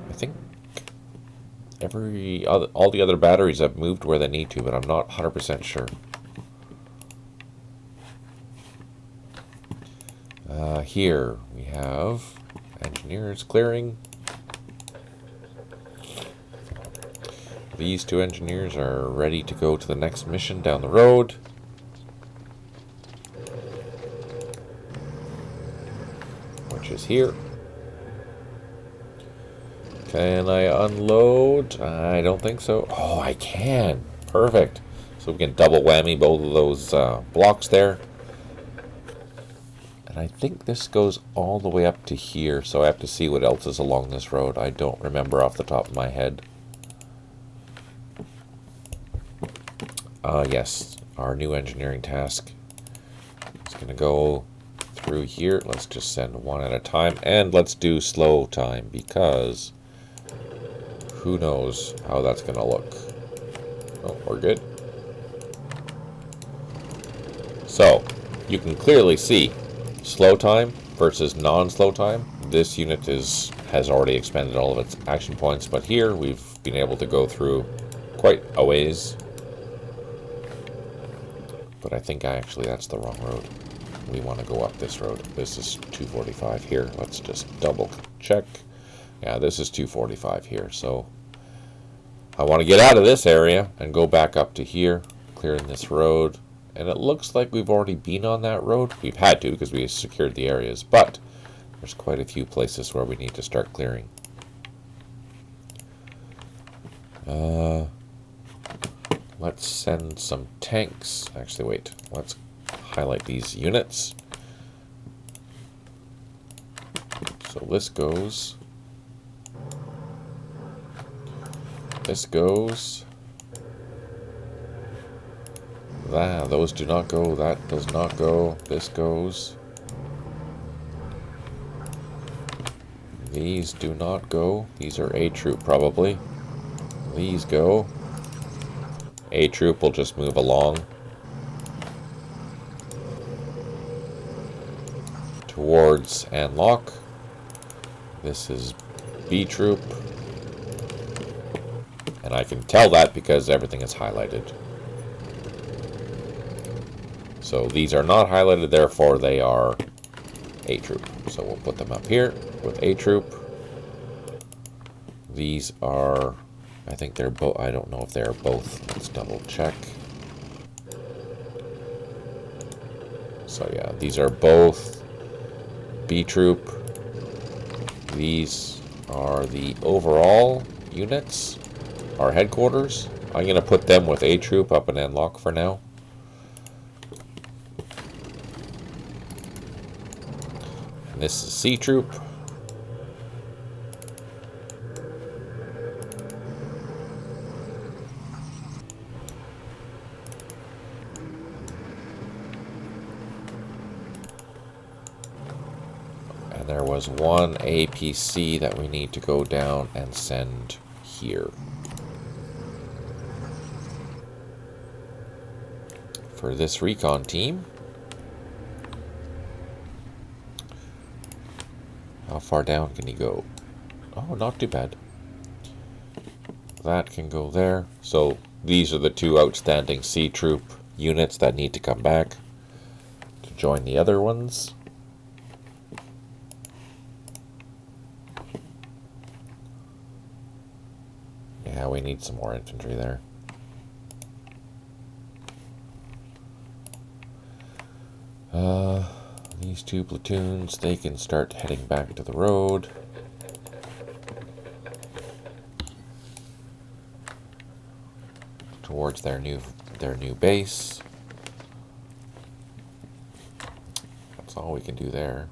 I think all the other batteries have moved where they need to, but I'm not 100% sure. Here we have engineers clearing. These 2 engineers are ready to go to the next mission down the road. Which is here. Can I unload? I don't think so. Oh, I can. Perfect. So we can double whammy both of those blocks there. And I think this goes all the way up to here, so I have to see what else is along this road. I don't remember off the top of my head. Yes, our new engineering task is going to go through here. Let's just send one at a time, and let's do slow time, because who knows how that's going to look. Oh, we're good. So, you can clearly see slow time versus non-slow time. This unit has already expended all of its action points, but here we've been able to go through quite a ways. But I think actually that's the wrong road. We want to go up this road. This is 245 here. Let's just double check. Yeah, this is 245 here. So I want to get out of this area and go back up to here, clearing this road. And it looks like we've already been on that road. We've had to because we secured the areas, but there's quite a few places where we need to start clearing. Let's send some tanks. Actually, wait. Let's highlight these units. So this goes. This goes. Those do not go. That does not go. This goes. These do not go. These are A troop probably. These go. A troop will just move along towards and lock. This is B troop. And I can tell that because everything is highlighted. So these are not highlighted, therefore they are A troop. So we'll put them up here with A troop. These are, I think they're both, I don't know if they're both. Let's double check. So yeah, these are both B troop. These are the overall units, our headquarters. I'm going to put them with A troop up in N-lock for now. And this is C troop. And there was one APC that we need to go down and send here. For this recon team. How far down can he go? Oh, not too bad. That can go there. So these are the two outstanding C troop units that need to come back to join the other ones. Yeah, we need some more infantry there. These two platoons, they can start heading back to the road. Towards their new base. That's all we can do there.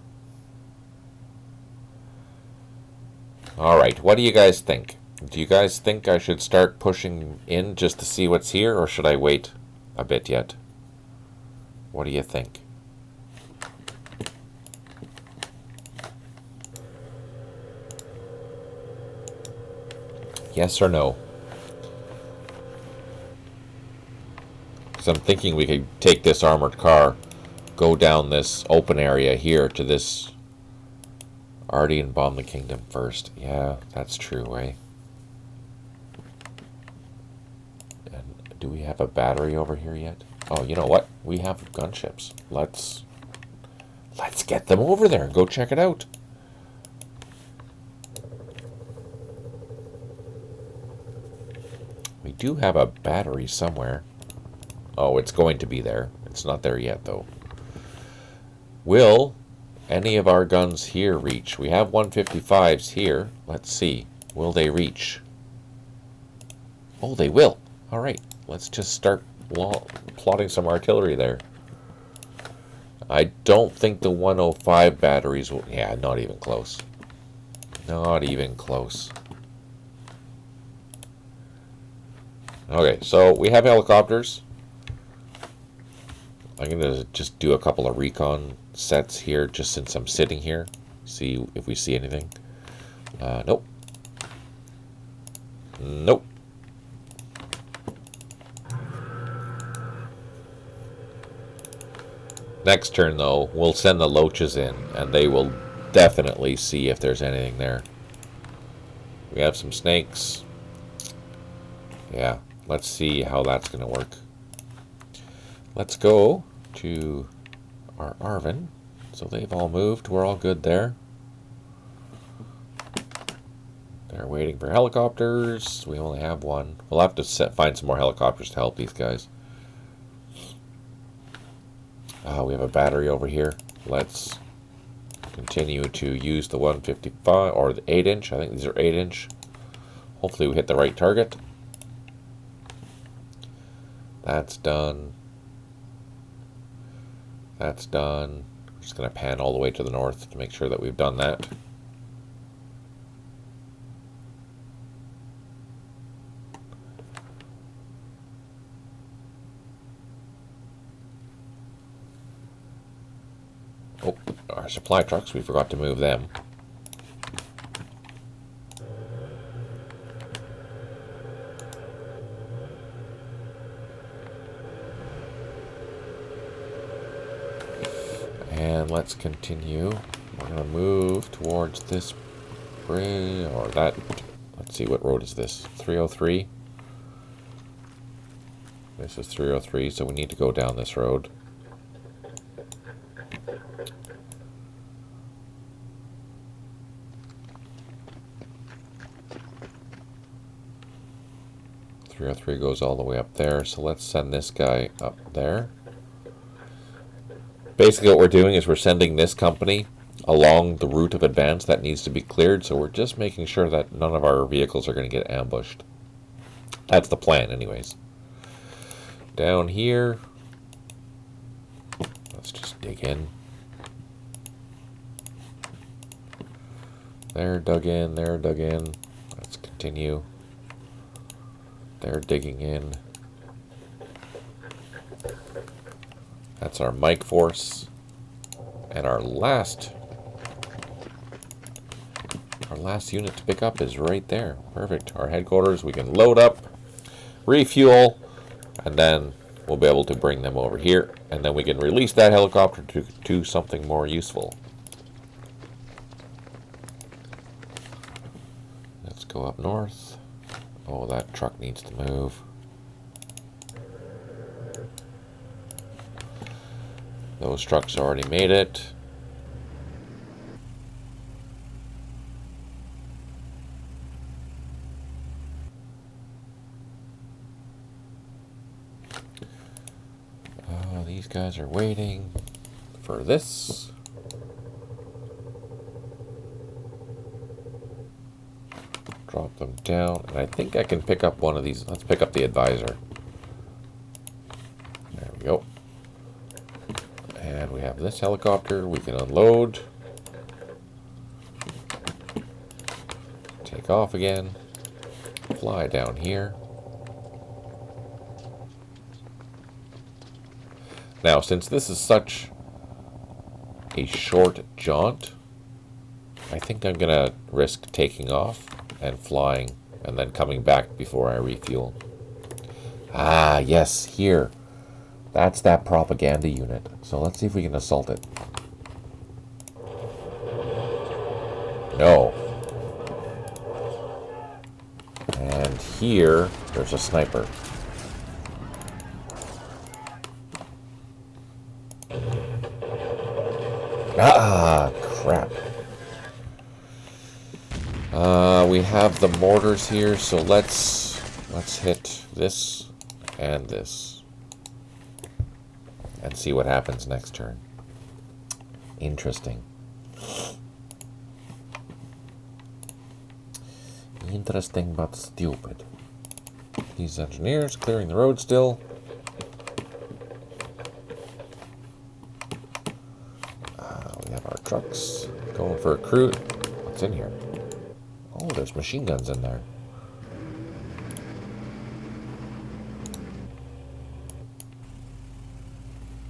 Alright, what do you guys think? Do you guys think I should start pushing in just to see what's here, or should I wait a bit yet? What do you think? Yes or no? Because I'm thinking we could take this armored car, go down this open area here to this Arty and bomb the kingdom first. Yeah, that's true, eh? And do we have a battery over here yet? Oh, you know what? We have gunships. Let's get them over there and go check it out. We do have a battery somewhere. Oh, it's going to be there. It's not there yet, though. Will any of our guns here reach? We have 155s here. Let's see. Will they reach? Oh, they will. All right. Let's just start plotting some artillery there. I don't think the 105 batteries will... Yeah, not even close. Not even close. Okay, so we have helicopters. I'm going to just do a couple of recon sets here, just since I'm sitting here. See if we see anything. Nope. Nope. Next turn, though, we'll send the loaches in, and they will definitely see if there's anything there. We have some snakes. Yeah, let's see how that's going to work. Let's go to our ARVN. So they've all moved. We're all good there. They're waiting for helicopters. We only have one. We'll have to find some more helicopters to help these guys. We have a battery over here. Let's continue to use the 155 or the 8-inch. I think these are 8-inch. Hopefully we hit the right target. That's done. That's done. I'm just going to pan all the way to the north to make sure that we've done that. Oh, our supply trucks, we forgot to move them. And let's continue. We're going to move towards this bridge, or that, let's see, what road is this? 303? This is 303, so we need to go down this road. Three goes all the way up there, so let's send this guy up there. Basically what we're doing is we're sending this company along the route of advance that needs to be cleared, so we're just making sure that none of our vehicles are going to get ambushed. That's the plan anyways. Down here, let's just dig in. They're dug in, they're dug in. Let's continue. They're digging in. That's our Mike force. And our last unit to pick up is right there. Perfect. Our headquarters, we can load up, refuel, and then we'll be able to bring them over here. And then we can release that helicopter to do something more useful. Let's go up north. Oh, that truck needs to move. Those trucks already made it. These guys are waiting for this. Drop them down, and I think I can pick up one of these. Let's pick up the advisor. There we go. And we have this helicopter. We can unload. Take off again. Fly down here. Now, since this is such a short jaunt, I think I'm going to risk taking off and flying and then coming back before I refuel. Ah, yes, here. That's that propaganda unit. So let's see if we can assault it. No. And here, there's a sniper. Ah, crap. We have the mortars here, so let's hit this and this and see what happens next turn. Interesting. Interesting but stupid. These engineers clearing the road still. trucks. Going for a cruise. What's in here? Oh, there's machine guns in there.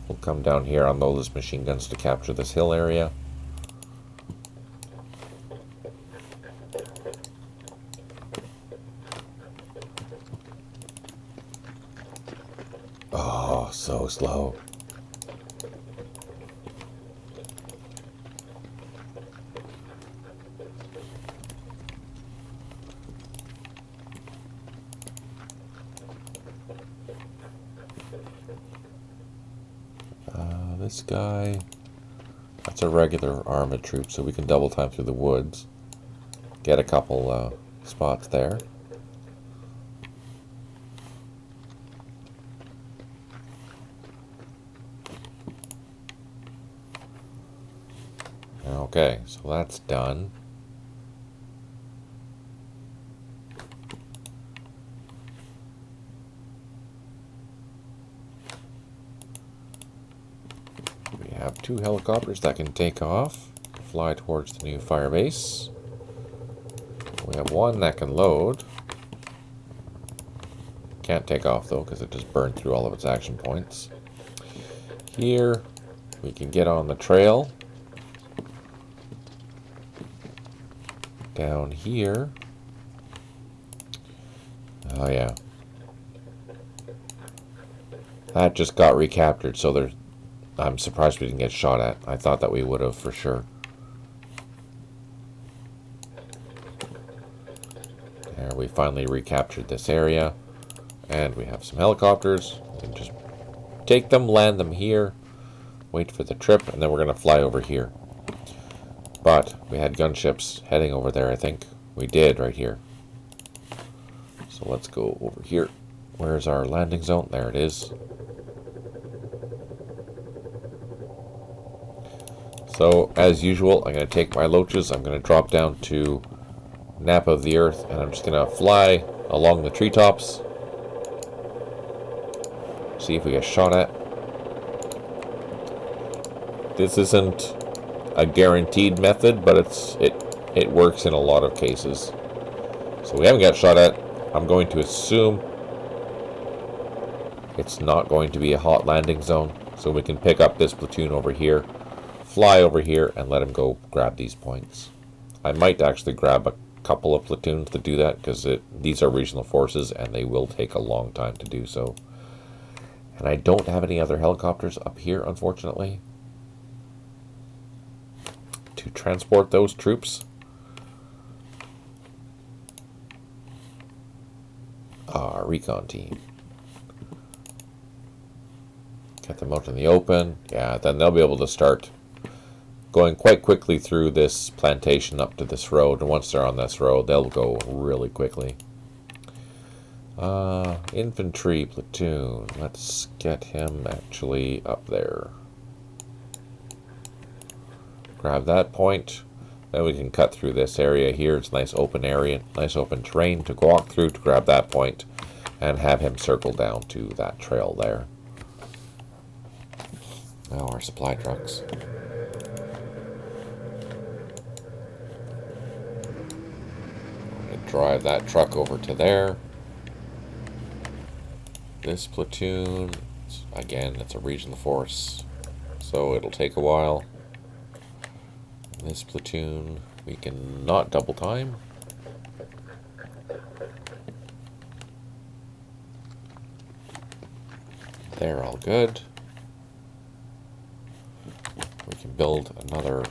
We'll come down here, unload those machine guns to capture this hill area. Oh, so slow. This guy, that's a regular armored troop, so we can double time through the woods. Get a couple spots there. Okay, so that's done. We have 2 helicopters that can take off, fly towards the new fire base. We have 1 that can load. Can't take off though, because it just burned through all of its action points. Here, we can get on the trail. Down here. Oh yeah. That just got recaptured, so I'm surprised we didn't get shot at. I thought that we would have for sure. There, we finally recaptured this area. And we have some helicopters. We can just take them, land them here, wait for the trip, and then we're going to fly over here. But we had gunships heading over there, I think. We did, right here. So let's go over here. Where's our landing zone? There it is. So, as usual, I'm going to take my loaches. I'm going to drop down to nap of the earth, and I'm just going to fly along the treetops. See if we get shot at. This isn't a guaranteed method, but it works in a lot of cases. So we haven't got shot at. I'm going to assume it's not going to be a hot landing zone, so we can pick up this platoon over here, fly over here, and let him go grab these points. I might actually grab a couple of platoons to do that, because these are regional forces and they will take a long time to do so. And I don't have any other helicopters up here, unfortunately, to transport those troops. Our recon team. Get them out in the open. Yeah, then they'll be able to start going quite quickly through this plantation up to this road. And once they're on this road, they'll go really quickly. Infantry platoon. Let's get him actually up there. Grab that point. Then we can cut through this area here. It's a nice open area, nice open terrain to walk through to grab that point and have him circle down to that trail there. Now our supply trucks. I'm going to drive that truck over to there. This platoon, again, it's a regional force, so it'll take a while. This platoon, we can not double time. They're all good. We can build another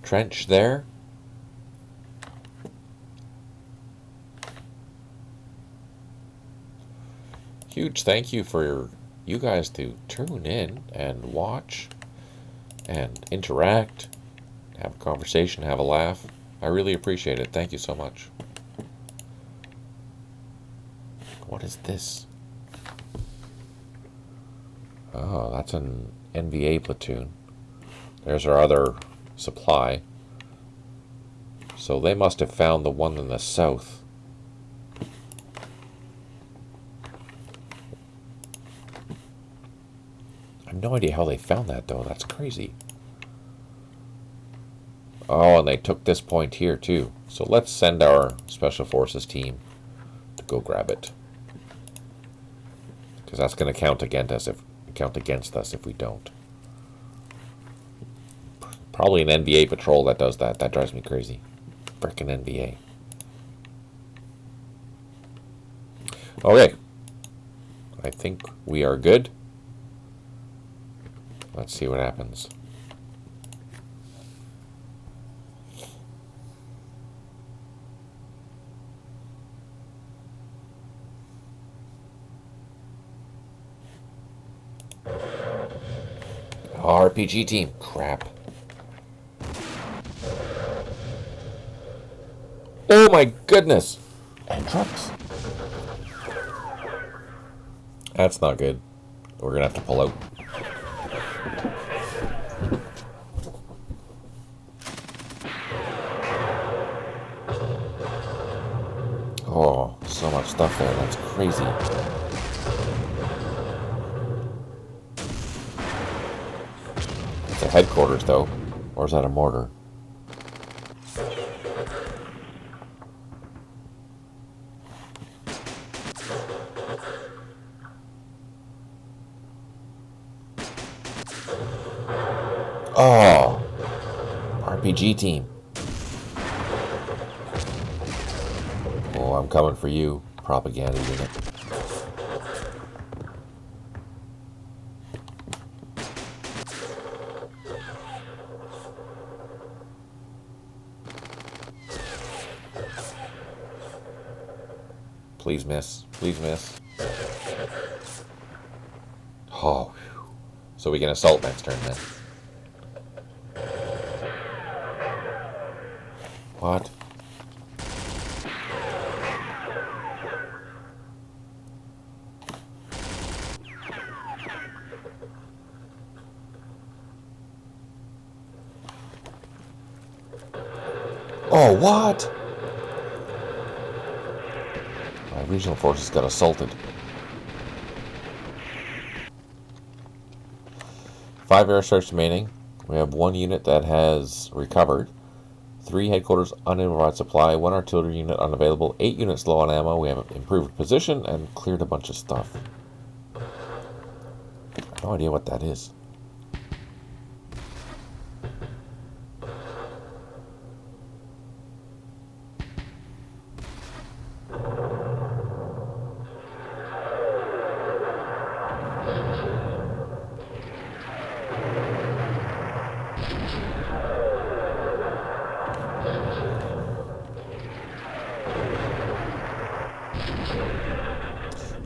trench there. Huge thank you for you guys to tune in and watch and interact, have a conversation, have a laugh. I really appreciate it. Thank you so much. What is this? Oh, that's an NVA platoon. There's our other supply. So they must have found the one in the south. I have no idea how they found that, though. That's crazy. Oh, and they took this point here too. So let's send our Special Forces team to go grab it. Because that's going to count against us if we don't. Probably an NVA patrol that does that. That drives me crazy. Frickin' NVA. Okay. I think we are good. Let's see what happens. RPG team. Crap. Oh my goodness. And trucks. That's not good. We're going to have to pull out. Oh, so much stuff there. That's crazy. It's a headquarters, though. Or is that a mortar? Oh, RPG team. Oh, I'm coming for you, propaganda unit. Please miss. Please miss. Oh, whew. So we can assault next turn then. What? Oh, what? My regional forces got assaulted. 5 airstrikes remaining. We have 1 unit that has recovered. 3 headquarters unimprovised supply. 1 artillery unit unavailable. 8 units low on ammo. We have improved position and cleared a bunch of stuff. I have no idea what that is.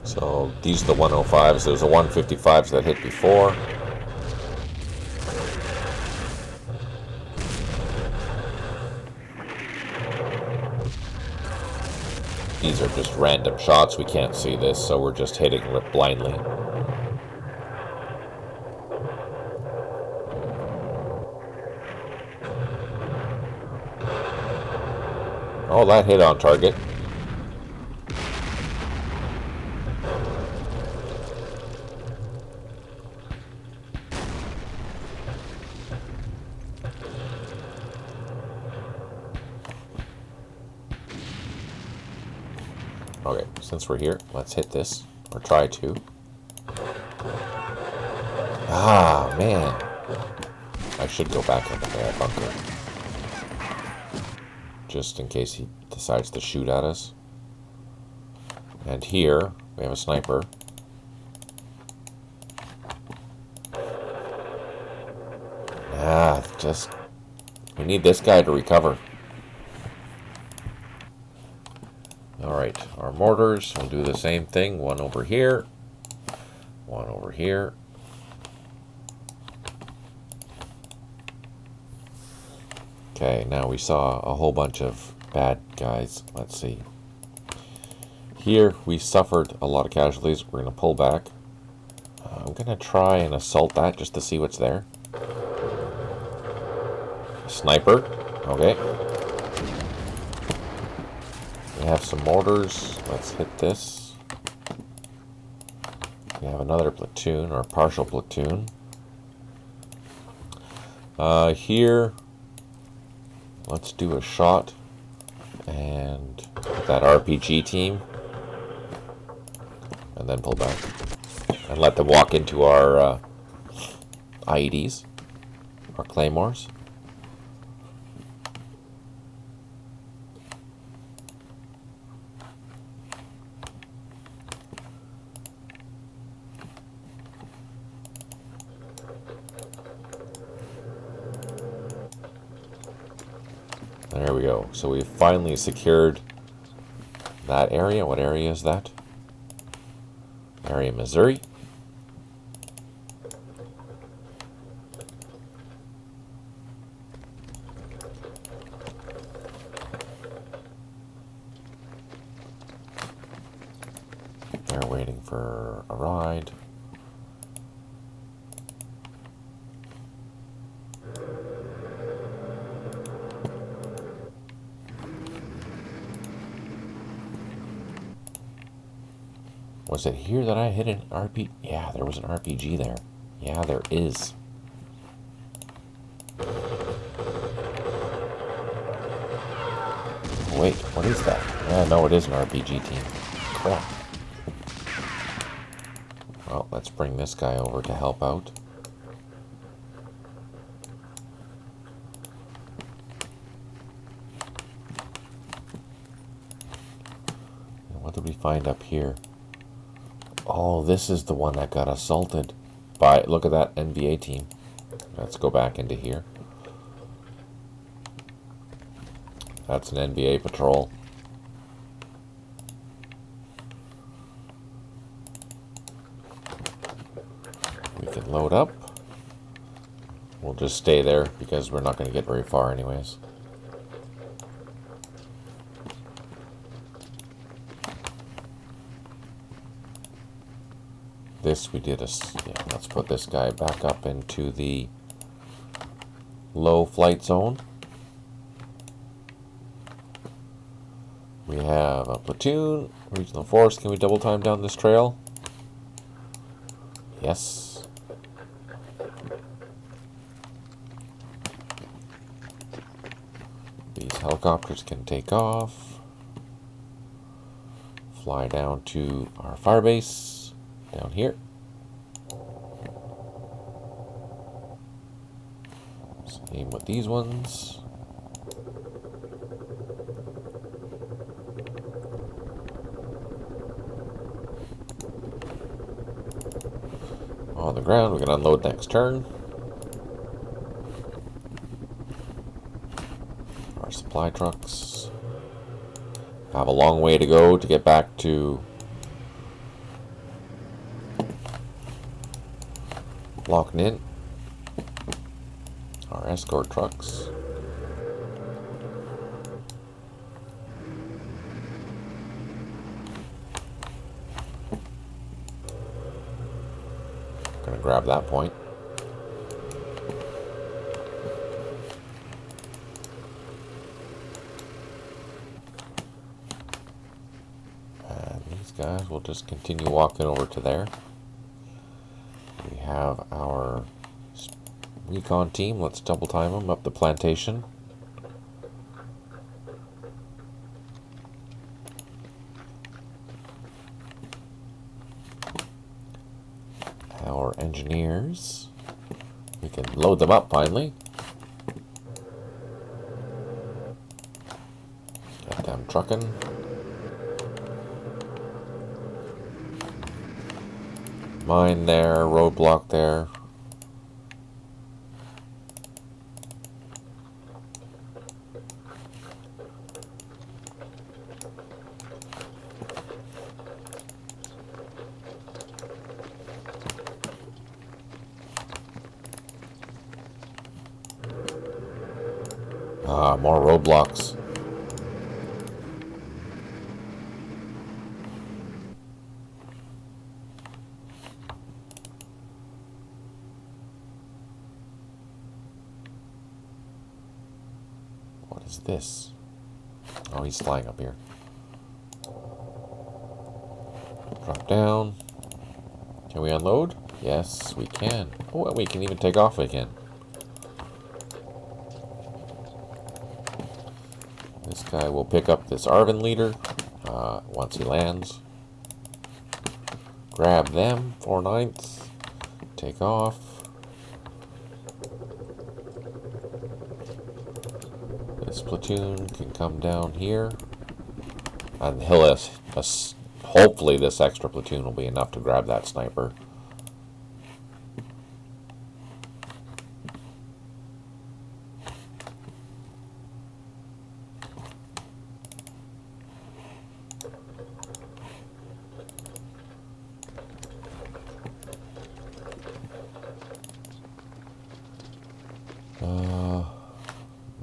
So these are the 105s. There was a 155s that hit before. These are just random shots. We can't see this, so we're just hitting it blindly. Oh, that hit on target. Okay, since we're here, let's hit this, or try to. Ah, man. I should go back into that bunker. Just in case he decides to shoot at us. And here, we have a sniper. We need this guy to recover. Alright, our mortars will do the same thing. 1 over here. 1 over here. Okay, now we saw a whole bunch of bad guys. Let's see. Here, we suffered a lot of casualties. We're going to pull back. I'm going to try and assault that just to see what's there. Sniper. Okay. We have some mortars. Let's hit this. We have another platoon, or partial platoon. Here, Let's do a shot and that RPG team, and then pull back and let them walk into our IEDs, our claymores. There we go. So we've finally secured that area. What area is that? Area Missouri. They're waiting for a ride. Was it here that I hit an RPG? Yeah, there was an RPG there. Yeah, there is. Wait, what is that? Yeah, no, it is an RPG team. Crap. Well, let's bring this guy over to help out. And what did we find up here? Oh, this is the one that got assaulted by, look at that NVA team. Let's go back into here. That's an NVA patrol. We can load up. We'll just stay there because we're not going to get very far anyways. This we did yeah, let's put this guy back up into the low flight zone. We have a platoon, regional force. Can we double time down this trail? Yes. These helicopters can take off. Fly down to our firebase. Down here. Same with these ones. On the ground, we can unload next turn. Our supply trucks have a long way to go to get back to Loch Nint. Our escort trucks. Gonna grab that point. And these guys will just continue walking over to there. We have our recon team. Let's double time them up the plantation. Our engineers. We can load them up finally. Get them trucking. Mine there, roadblock there. Ah, more roadblocks. What is this? Oh, he's flying up here. Drop down. Can we unload? Yes, we can. Oh, we can even take off again. This guy will pick up this ARVN leader once he lands. Grab them, 4/9. Take off. This platoon can come down here. And hopefully this extra platoon will be enough to grab that sniper.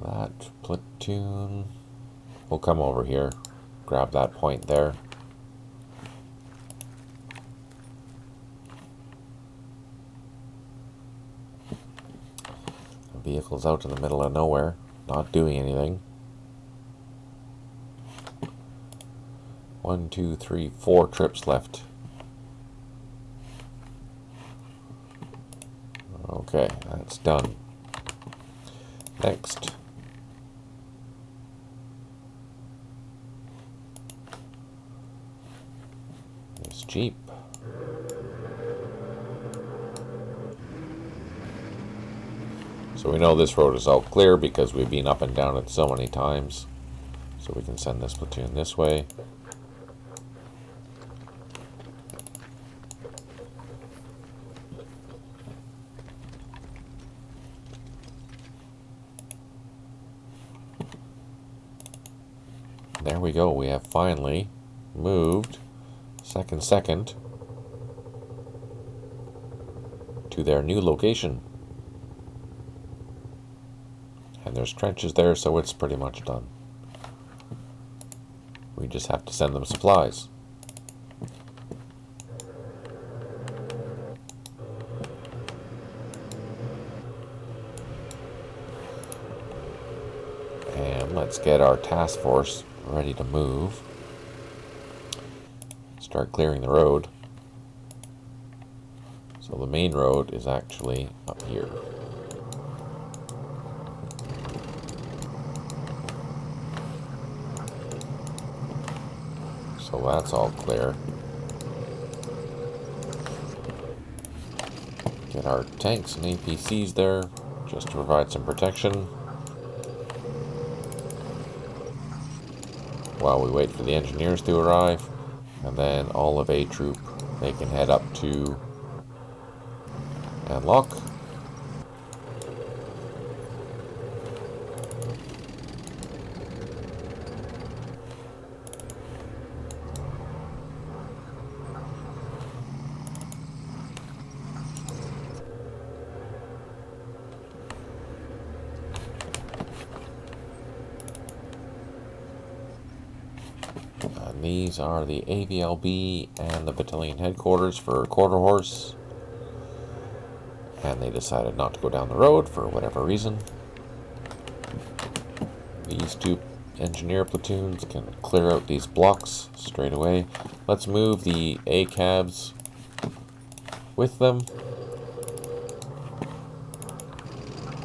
That platoon will come over here, grab that point there. The vehicle's out in the middle of nowhere, not doing anything. 1, 2, 3, 4 trips left. Okay, that's done. Next. This Jeep. So we know this road is all clear because we've been up and down it so many times. So we can send this platoon this way. There we go. We have finally moved second to their new location. And there's trenches there, so it's pretty much done. We just have to send them supplies. And let's get our task force ready to move. Start clearing the road. So the main road is actually up here. So that's all clear. Get our tanks and APCs there just to provide some protection while we wait for the engineers to arrive. And then all of A Troop, they can head up to Anlock. These are the AVLB and the battalion headquarters for Quarter Horse. And they decided not to go down the road for whatever reason. These two engineer platoons can clear out these blocks straight away. Let's move the ACABs with them.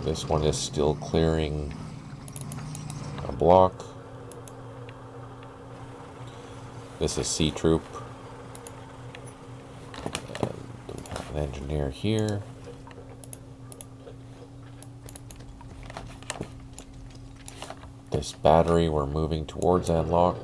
This one is still clearing a block. This is C Troop. And we have an engineer here. This battery, we're moving towards Anlock.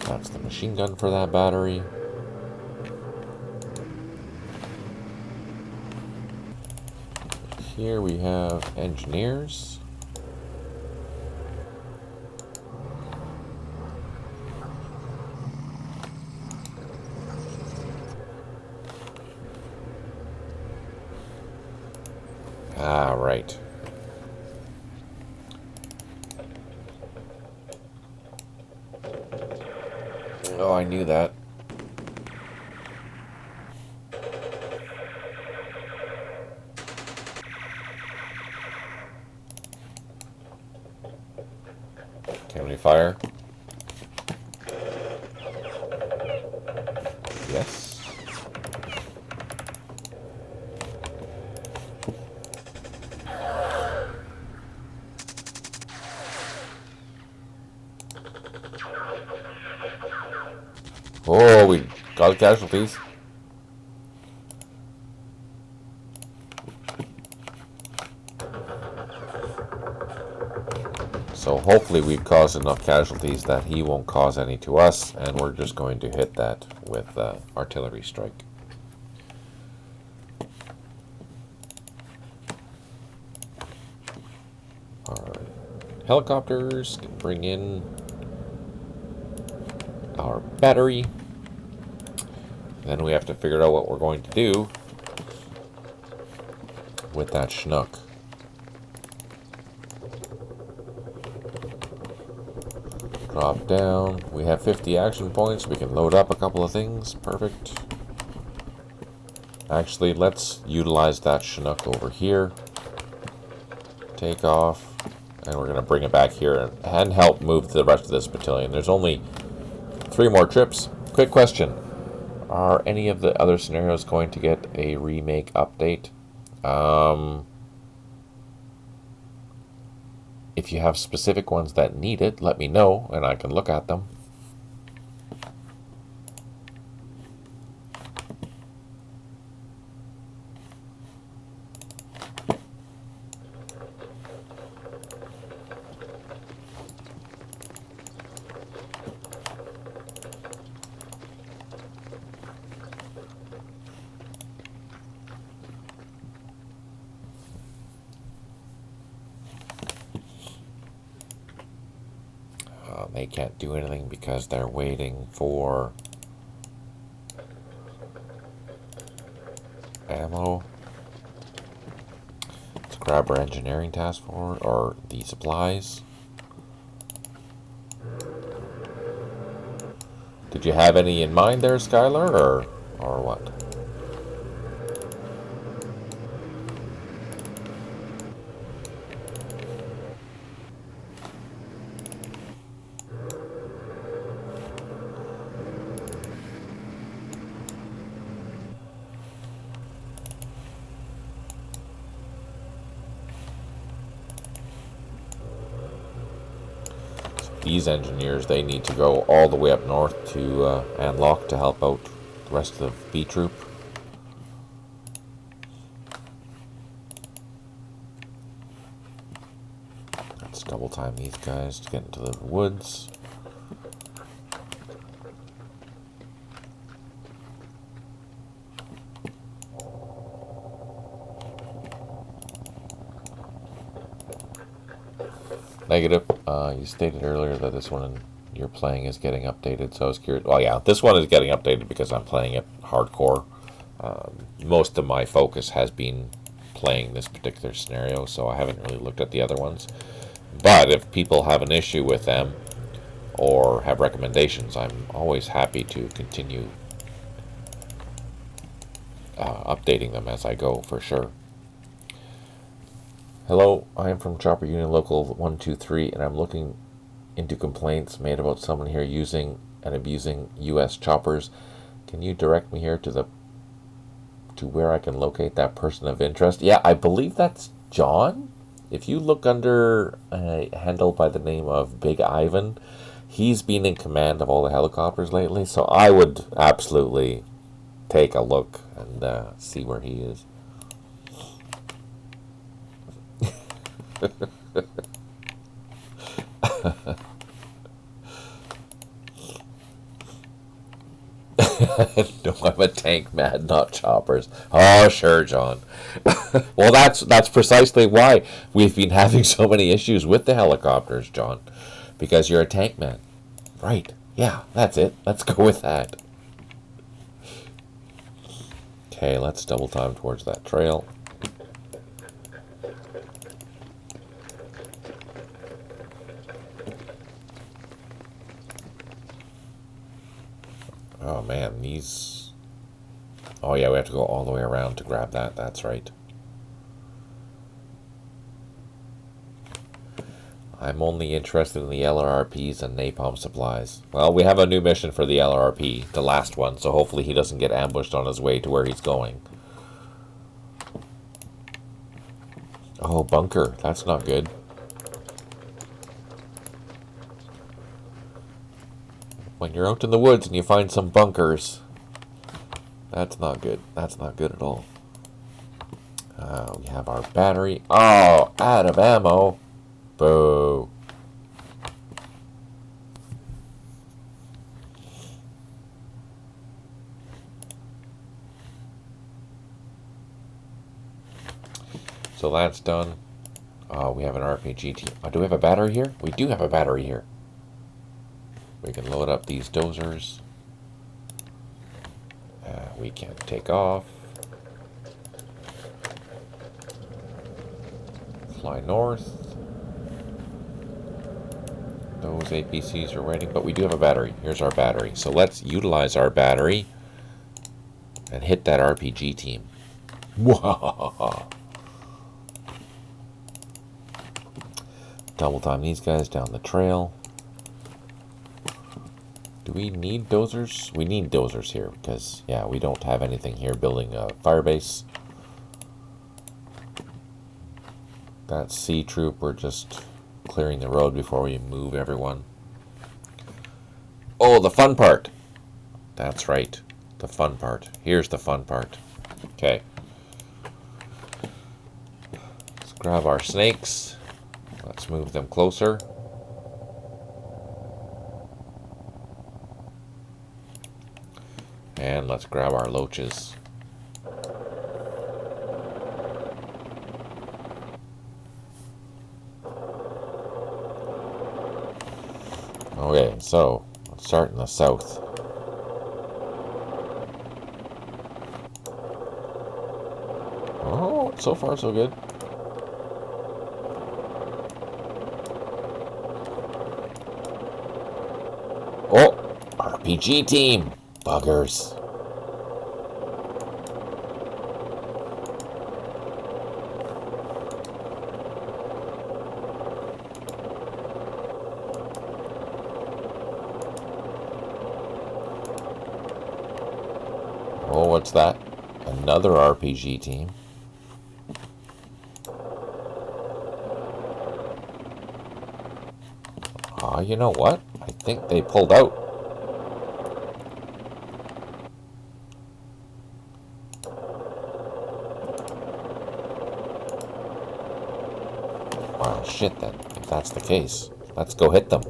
That's the machine gun for that battery. Here we have engineers. Ah, right. Oh, I knew that. Can we fire? Yes. Oh, we got casualties. So hopefully we've caused enough casualties that he won't cause any to us, and we're just going to hit that with artillery strike. Our helicopters can bring in our battery. Then we have to figure out what we're going to do with that Chinook. Drop down. We have 50 action points. We can load up a couple of things. Perfect. Actually, let's utilize that Chinook over here. Take off. And we're going to bring it back here and help move the rest of this battalion. There's only 3 more trips. Quick question. Are any of the other scenarios going to get a remake update? If you have specific ones that need it, let me know and I can look at them. They can't do anything because they're waiting for ammo. Let's grab our engineering task force or the supplies. Did you have any in mind there, Skylar, or what? These engineers, they need to go all the way up north to Anlock to help out the rest of the B troop. Let's double time these guys to get into the woods. Negative. You stated earlier that this one you're playing is getting updated, so I was curious. Well, yeah, this one is getting updated because I'm playing it hardcore. Most of my focus has been playing this particular scenario, so I haven't really looked at the other ones. But if people have an issue with them or have recommendations, I'm always happy to continue updating them as I go, for sure. Hello, I am from Chopper Union Local 123, and I'm looking into complaints made about someone here using and abusing U.S. choppers. Can you direct me here to where I can locate that person of interest? Yeah, I believe that's John. If you look under a handle by the name of Big Ivan, he's been in command of all the helicopters lately, so I would absolutely take a look and see where he is. No, I'm a tank man, not choppers. Oh, sure, John. Well, that's precisely why we've been having so many issues with the helicopters, John. Because you're a tank man. Right. Yeah, that's it. Let's go with that. Okay, let's double time towards that trail. Oh man, these... Oh yeah, we have to go all the way around to grab that. That's right. I'm only interested in the LRRPs and napalm supplies. Well, we have a new mission for the LRRP, the last one, so hopefully he doesn't get ambushed on his way to where he's going. Oh, bunker. That's not good. When you're out in the woods and you find some bunkers, that's not good. That's not good at all. We have our battery. Oh, out of ammo. Boo. So that's done. We have an RPG team. Oh, do we have a battery here? We do have a battery here. We can load up these dozers. We can take off. Fly north. Those APCs are waiting, but we do have a battery. Here's our battery. So let's utilize our battery and hit that RPG team. Double time these guys down the trail. Do we need dozers? We need dozers here because, yeah, we don't have anything here building a firebase. That C troop, we're just clearing the road before we move everyone. Oh, the fun part. That's right. The fun part. Here's the fun part. Okay. Let's grab our snakes. Let's move them closer. And let's grab our loaches. Okay, so let's start in the south. Oh, so far so good. Oh, RPG team. Buggers. Oh, what's that? Another RPG team. Ah, you know what? I think they pulled out. Wow, shit then. If that's the case, let's go hit them.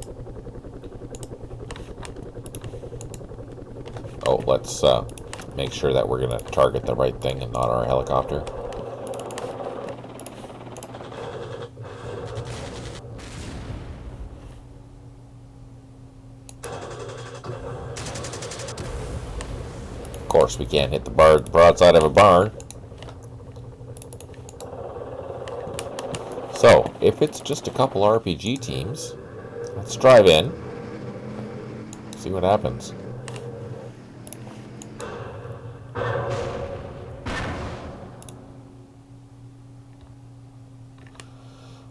Oh, let's make sure that we're going to target the right thing and not our helicopter. Of course, we can't hit the broadside of a barn. So, if it's just a couple RPG teams, let's drive in, see what happens.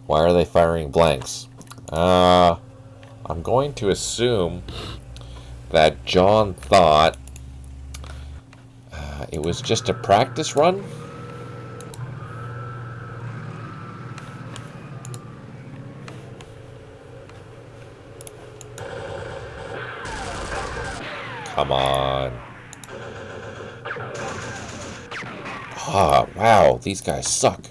Why are they firing blanks? I'm going to assume that John thought it was just a practice run. Come on. Ah, wow, these guys suck.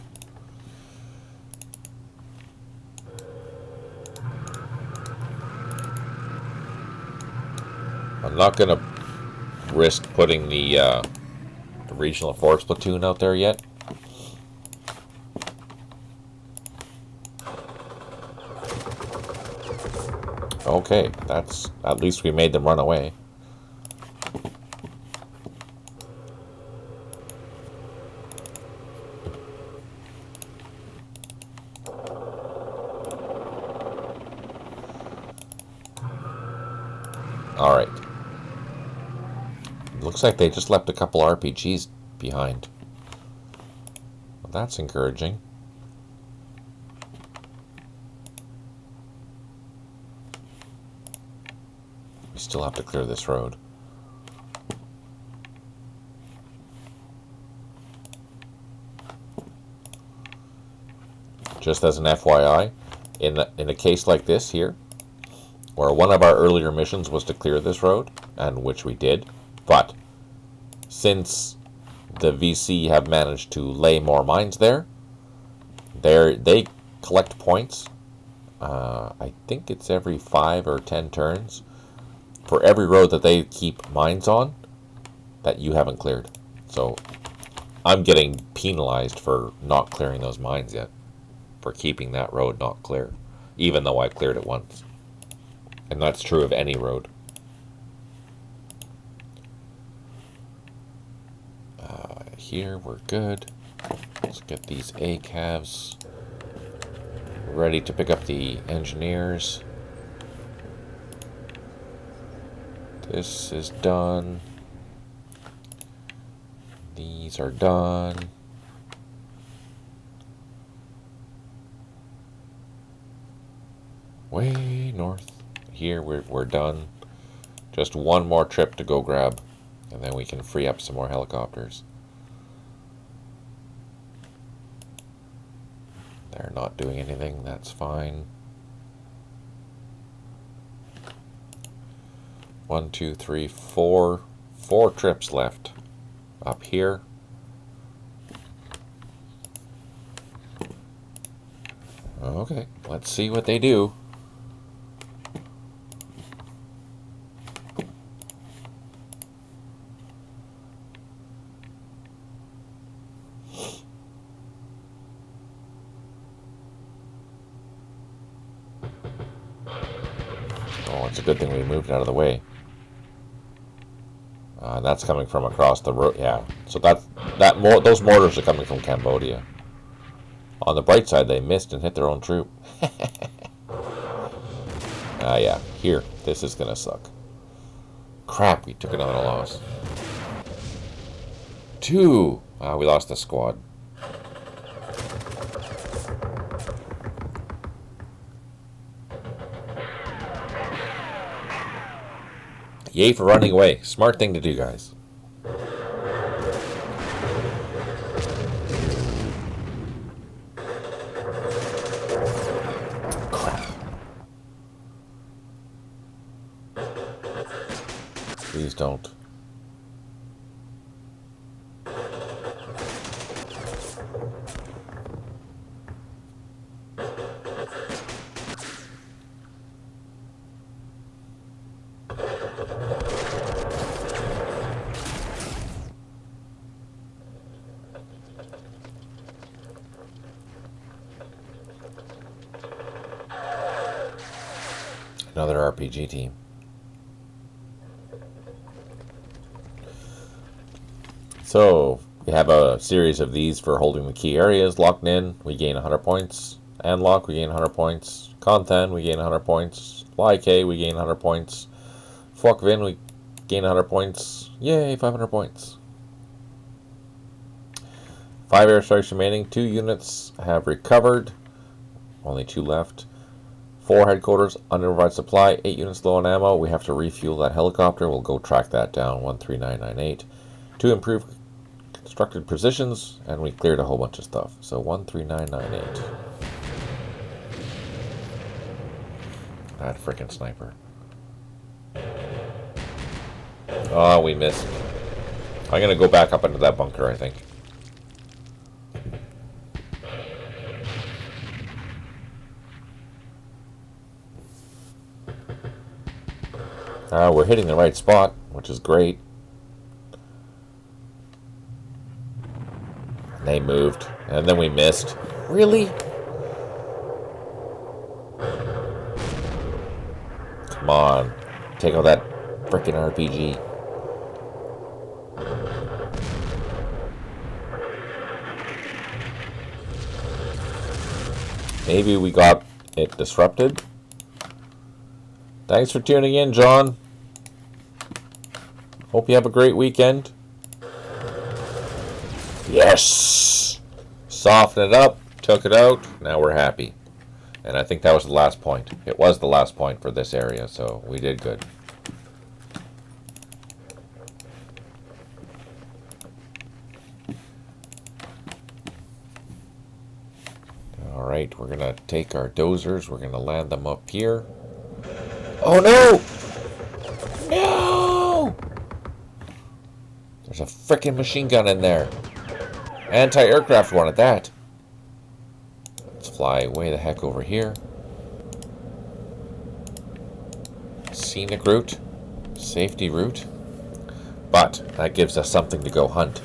I'm not going to risk putting the Regional Force platoon out there yet. Okay, that's at least we made them run away. All right. Looks like they just left a couple RPGs behind. Well, that's encouraging. We still have to clear this road. Just as an FYI, in a case like this here, where one of our earlier missions was to clear this road, and which we did, but since the VC have managed to lay more mines there, they collect points. I think it's every 5 or 10 turns for every road that they keep mines on that you haven't cleared. So I'm getting penalized for not clearing those mines yet, for keeping that road not clear, even though I cleared it once. And that's true of any road. Here we're good. Let's get these ACAVs ready to pick up the engineers. This is done. These are done. Way north. Here we're done. Just one more trip to go grab, and then we can free up some more helicopters. They're not doing anything, that's fine. 1, 2, 3, 4. 4 trips left up here. Okay, let's see what they do. Oh, it's a good thing we moved out of the way. That's coming from across the road. Yeah, so those mortars are coming from Cambodia. On the bright side, they missed and hit their own troop. Yeah, here. This is gonna suck. Crap, we took another loss. 2! We lost the squad. Yay for running away. Smart thing to do, guys. Crap. Please don't. Another RPG team. So, we have a series of these for holding the key areas. Lock Ninh, we gain 100 points. Anlock, we gain 100 points. Con we gain 100 points. Lai K, we gain 100 points. Phuoc Vinh, we gain 100 points. Yay, 500 points. 5 airstrikes remaining. 2 units have recovered. Only 2 left. 4 headquarters, underprovided supply, 8 units low on ammo. We have to refuel that helicopter. We'll go track that down, 13998. 2 improved constructed positions, and we cleared a whole bunch of stuff. So 13998. That frickin' sniper. Oh, we missed. I'm gonna go back up into that bunker, I think. We're hitting the right spot, which is great. They moved, and then we missed. Really? Come on. Take out that frickin' RPG. Maybe we got it disrupted. Thanks for tuning in, John. Hope you have a great weekend. Yes! Soften it up, took it out, now we're happy. And I think that was the last point. It was the last point for this area, so we did good. Alright, we're going to take our dozers. We're going to land them up here. Oh no! No! There's a frickin' machine gun in there. Anti-aircraft one at that. Let's fly way the heck over here. Scenic route. Safety route. But that gives us something to go hunt.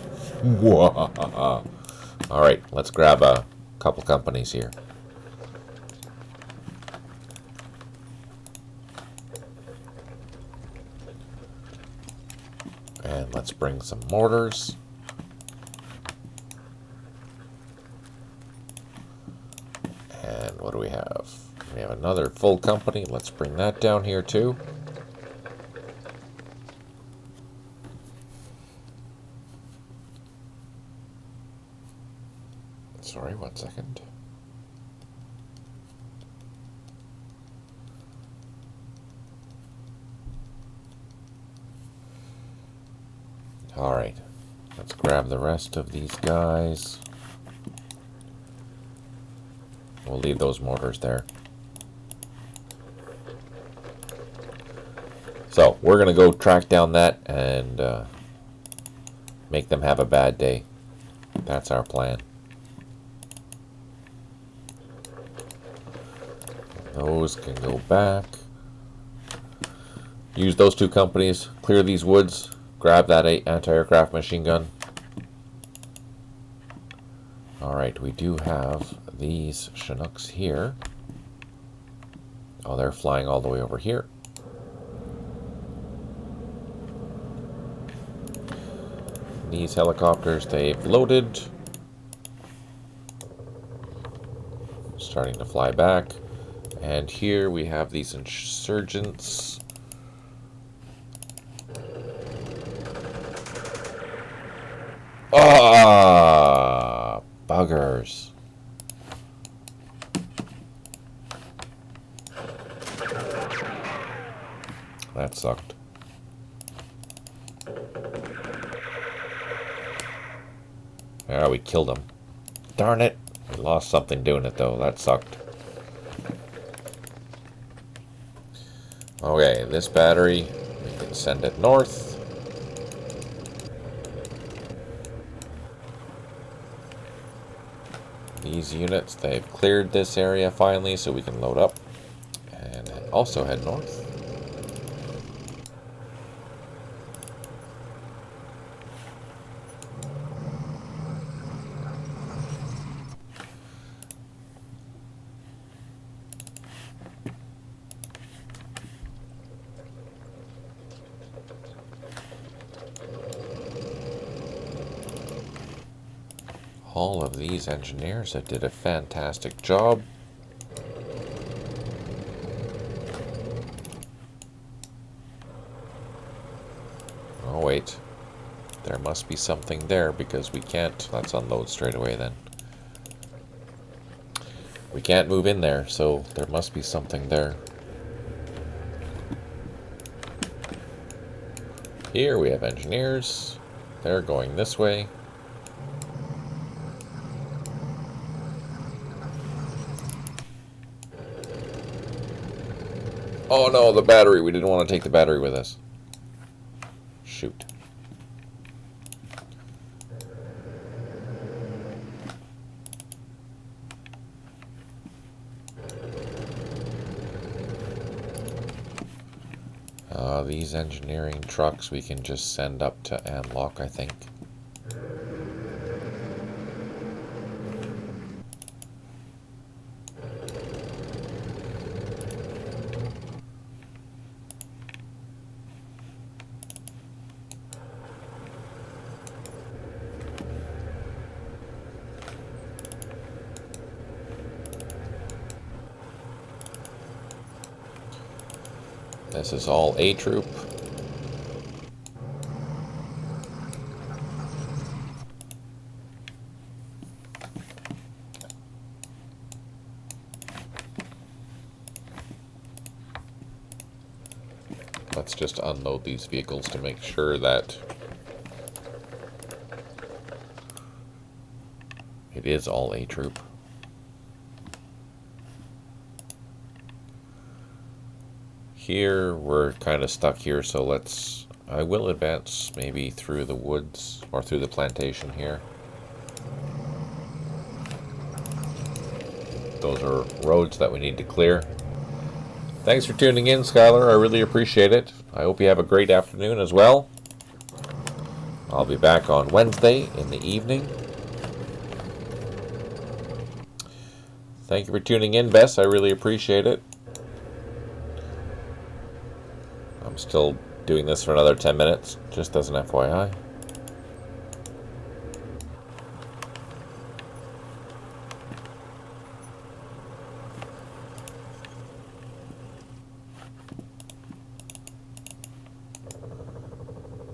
Alright, let's grab a couple companies here. And let's bring some mortars. And what do we have? We have another full company. Let's bring that down here too. Sorry, 1 second. Alright, let's grab the rest of these guys. We'll leave those mortars there. So, we're going to go track down that and make them have a bad day. That's our plan. Those can go back. Use those two companies. Clear these woods. Grab that anti-aircraft machine gun. Alright, we do have these Chinooks here. Oh, they're flying all the way over here. These helicopters, they've loaded. Starting to fly back. And here we have these insurgents. Ah, buggers. That sucked. Yeah, we killed him. Darn it. We lost something doing it though. That sucked. Okay, this battery, we can send it north. These units, they've cleared this area finally, so we can load up and also head north. All of these engineers that did a fantastic job. Oh wait, there must be something there because we can't, let's unload straight away then. We can't move in there, so there must be something there. Here we have engineers, they're going this way. Oh no, the battery. We didn't want to take the battery with us. Shoot. These engineering trucks we can just send up to Anlock, I think. This is all A troop. Let's just unload these vehicles to make sure that it is all A troop. here. We're kind of stuck here, so I will advance maybe through the woods or through the plantation here. Those are roads that we need to clear. Thanks for tuning in, Skylar. I really appreciate it. I hope you have a great afternoon as well. I'll be back on Wednesday in the evening. Thank you for tuning in, Bess. I really appreciate it. I'm still doing this for another 10 minutes, just as an FYI.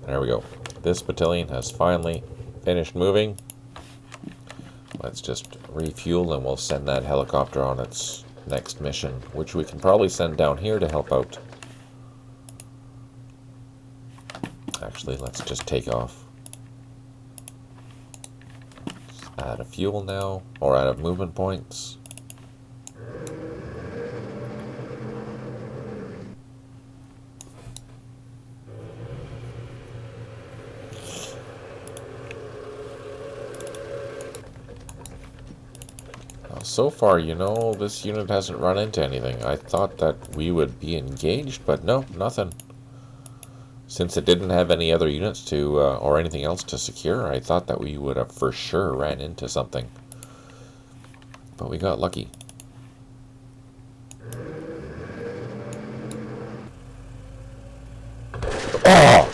There we go. This battalion has finally finished moving. Let's just refuel and we'll send that helicopter on its next mission, which we can probably send down here to help out. Actually, let's just take off. Just add a fuel now, or add a movement points. So far, you know, this unit hasn't run into anything. I thought that we would be engaged, but no, nothing. Since it didn't have any other units to, or anything else to secure, I thought that we would have for sure ran into something. But we got lucky. Oh!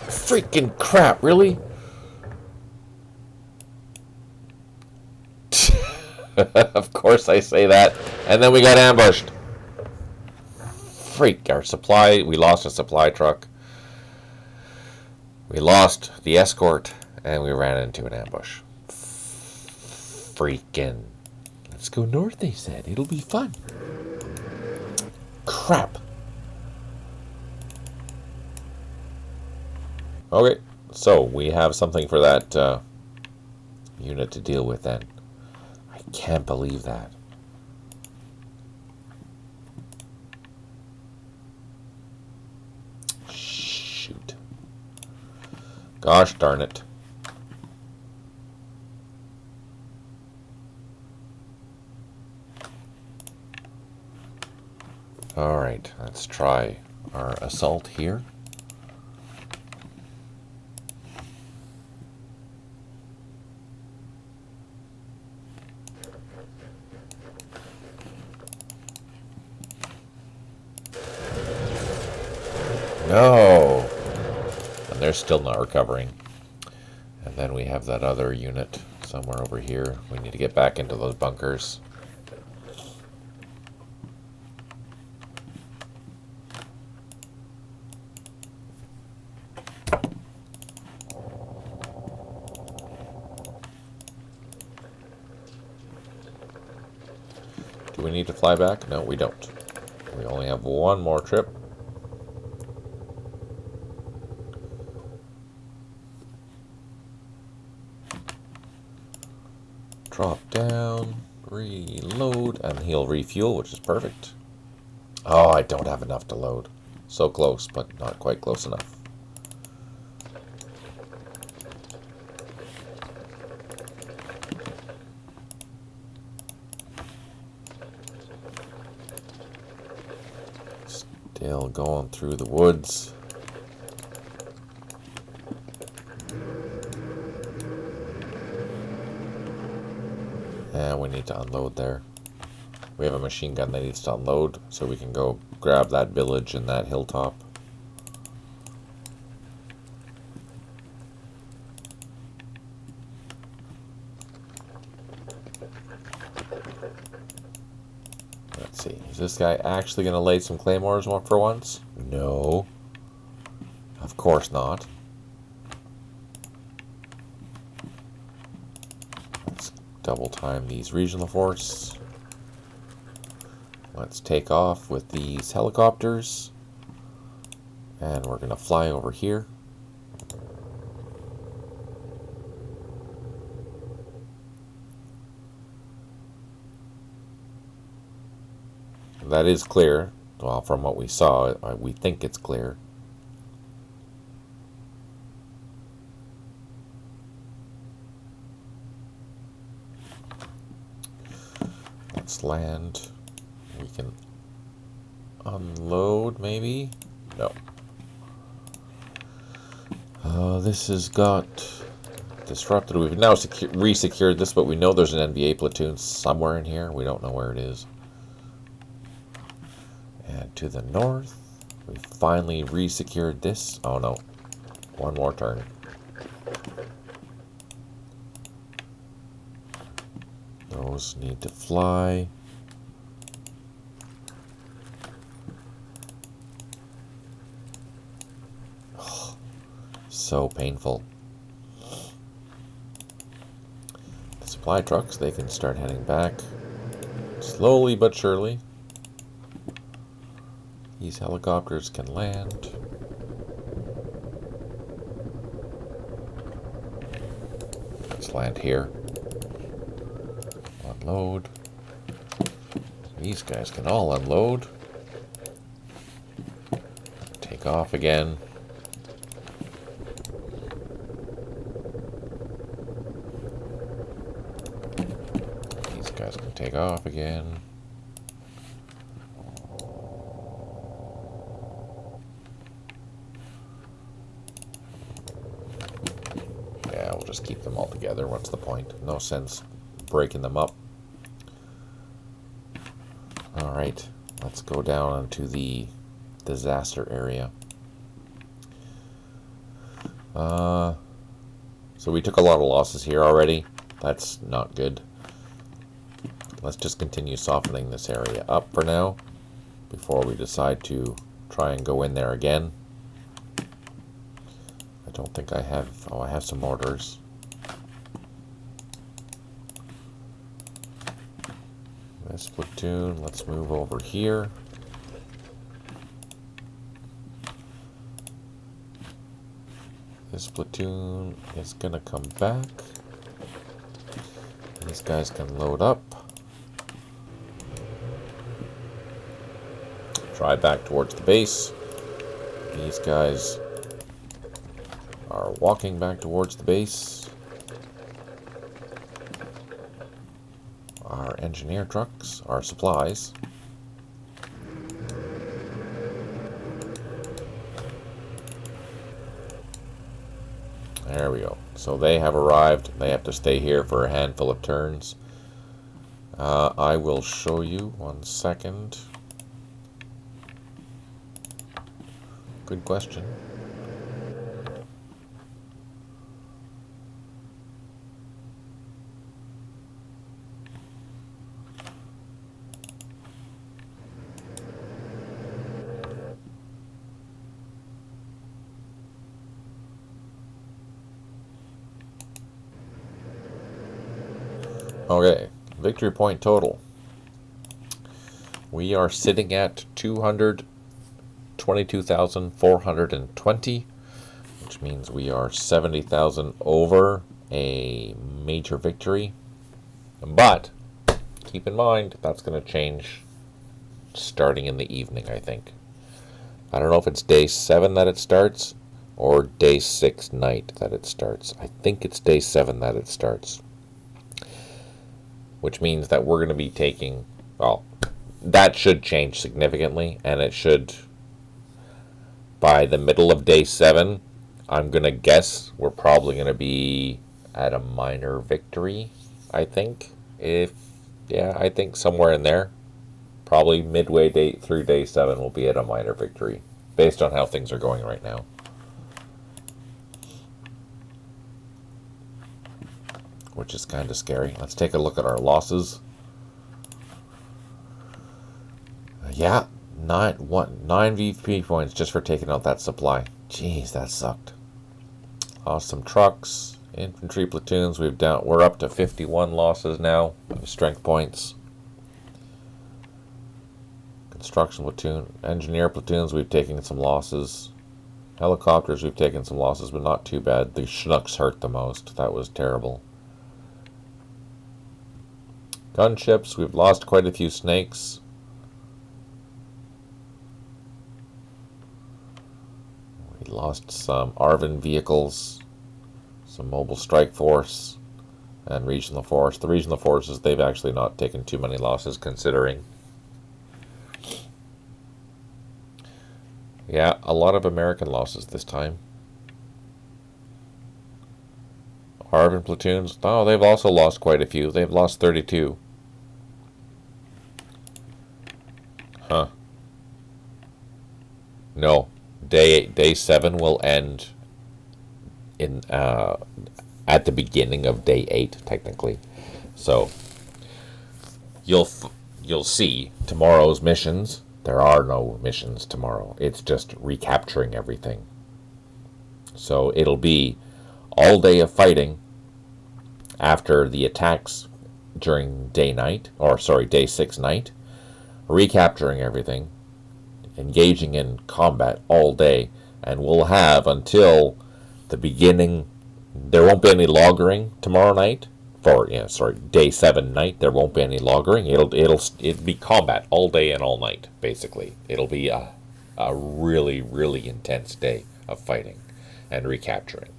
Freaking crap, really? Of course I say that. And then we got ambushed. Freak, we lost a supply truck. We lost the escort, and we ran into an ambush. Freaking. Let's go north, they said. It'll be fun. Crap. Okay, so we have something for that unit to deal with then. I can't believe that. Shoot. Gosh darn it. Alright, let's try our assault here. No! And they're still not recovering. And then we have that other unit somewhere over here. We need to get back into those bunkers. Do we need to fly back? No, we don't. We only have one more trip. Drop down, reload, and he'll refuel, which is perfect. Oh, I don't have enough to load. So close, but not quite close enough. Still going through the woods. And we need to unload there. We have a machine gun that needs to unload, so we can go grab that village and that hilltop. Let's see, is this guy actually going to lay some claymores for once? No. Of course not. Double time these regional force. Let's take off with these helicopters. And we're going to fly over here. That is clear. Well, from what we saw, we think it's clear. Let's land. We can unload, maybe? No. This has got disrupted. We've now re-secured this, but we know there's an NVA platoon somewhere in here. We don't know where it is. And to the north, we finally re-secured this. Oh no. One more turn. Those need to fly. Oh, so painful. The supply trucks, they can start heading back. Slowly but surely. These helicopters can land. Let's land here. Unload. These guys can all unload. Take off again. These guys can take off again. Yeah, we'll just keep them all together. What's the point? No sense breaking them up. Alright, let's go down into the disaster area. So we took a lot of losses here already. That's not good. Let's just continue softening this area up for now before we decide to try and go in there again. I don't think I have... Oh, I have some mortars. This platoon, let's move over here. This platoon is gonna come back. These guys can load up. Drive back towards the base. These guys are walking back towards the base. Our engineer trucks, our supplies. There we go. So they have arrived. They have to stay here for a handful of turns. I will show you 1 second. Good question. Okay, victory point total. We are sitting at 222,420, which means we are 70,000 over a major victory. But keep in mind, that's going to change starting in the evening, I think. I don't know if it's day 7 that it starts or day 6 night that it starts. I think it's day 7 that it starts. Which means that we're going to be taking, well, that should change significantly, and it should, by the middle of day 7, I'm going to guess we're probably going to be at a minor victory, I think. I think somewhere in there. Probably midway through day 7 will be at a minor victory, based on how things are going right now. Which is kind of scary. Let's take a look at our losses. Yeah, 9 VP points just for taking out that supply. Jeez, that sucked. Lost some trucks, infantry platoons. We're up to 51 losses now of strength points. Construction platoon, engineer platoons. We've taken some losses. Helicopters. We've taken some losses, but not too bad. The Chinooks hurt the most. That was terrible. Gunships, we've lost quite a few snakes. We lost some ARVN vehicles, some mobile strike force, and regional force. The regional forces, they've actually not taken too many losses considering. Yeah, a lot of American losses this time. ARVN platoons, oh, they've also lost quite a few. They've lost 32. Huh. No. Day 7 will end in at the beginning of day 8, technically. So you'll see tomorrow's missions. There are no missions tomorrow. It's just recapturing everything. So it'll be all day of fighting after the attacks during day 6 night, recapturing everything, engaging in combat all day, and we'll have until the beginning. There won't be any loggering tomorrow night. Day 7 night. There won't be any loggering. It'll be combat all day and all night. Basically, it'll be a really, really intense day of fighting and recapturing.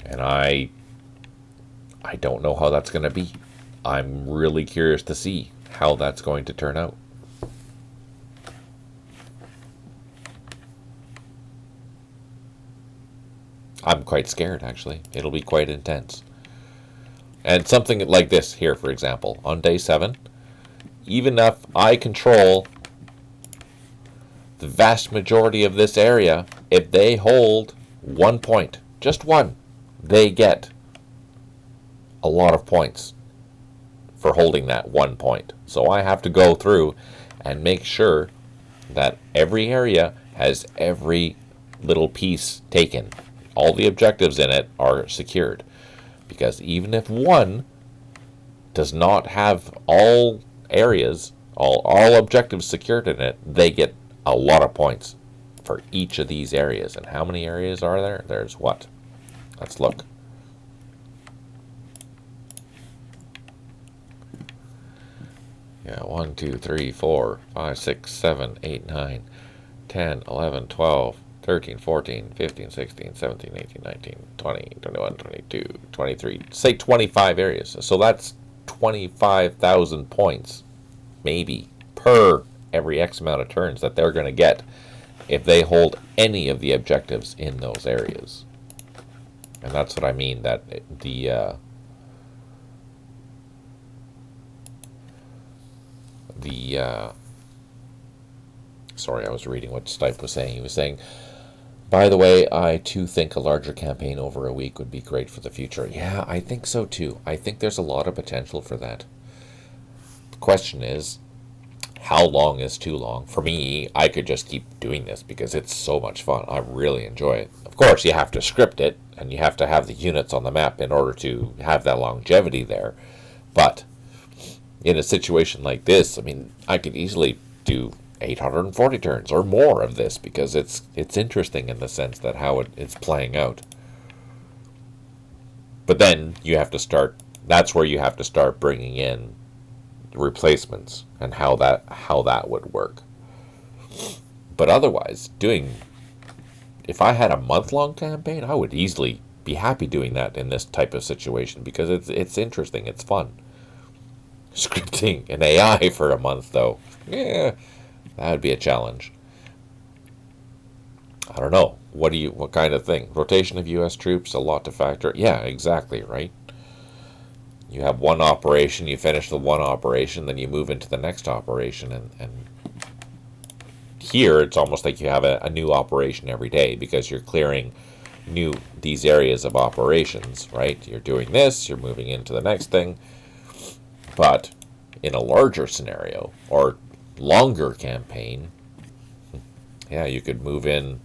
And I don't know how that's going to be. I'm really curious to see how that's going to turn out. I'm quite scared, actually. It'll be quite intense. And something like this here, for example, on day 7, even if I control the vast majority of this area, if they hold 1 point, just one, they get a lot of points for holding that 1 point. So I have to go through and make sure that every area has every little piece taken. All the objectives in it are secured. Because even if one does not have all areas, all objectives secured in it, they get a lot of points for each of these areas. And how many areas are there? There's what? Let's look. Yeah, 1, 2, 3, 4, 5, 6, 7, 8, 9, 10, 11, 12, 13, 14, 15, 16, 17, 18, 19, 20, 21, 22, 23, say 25 areas. So that's 25,000 points, maybe, per every X amount of turns that they're going to get if they hold any of the objectives in those areas. And that's what I mean, that sorry, I was reading what Stipe was saying. He was saying, by the way, I too think a larger campaign over a week would be great for the future. Yeah, I think so too. I think there's a lot of potential for that. The question is, how long is too long? For me, I could just keep doing this because it's so much fun. I really enjoy it. Of course, you have to script it, and you have to have the units on the map in order to have that longevity there. But in a situation like this, I mean, I could easily do 840 turns or more of this because it's interesting in the sense that how it's playing out. But then you have to start. That's where you have to start bringing in replacements and how that would work. But otherwise, if I had a month-long campaign, I would easily be happy doing that in this type of situation because it's interesting, it's fun. Scripting an AI for a month, though, yeah, that would be a challenge. I don't know. What kind of thing? Rotation of U.S. troops, a lot to factor. Yeah, exactly, right? You have one operation, you finish the one operation, then you move into the next operation, and here it's almost like you have a new operation every day because you're clearing these areas of operations, right? You're doing this, you're moving into the next thing. But in a larger scenario or longer campaign, yeah, you could move in.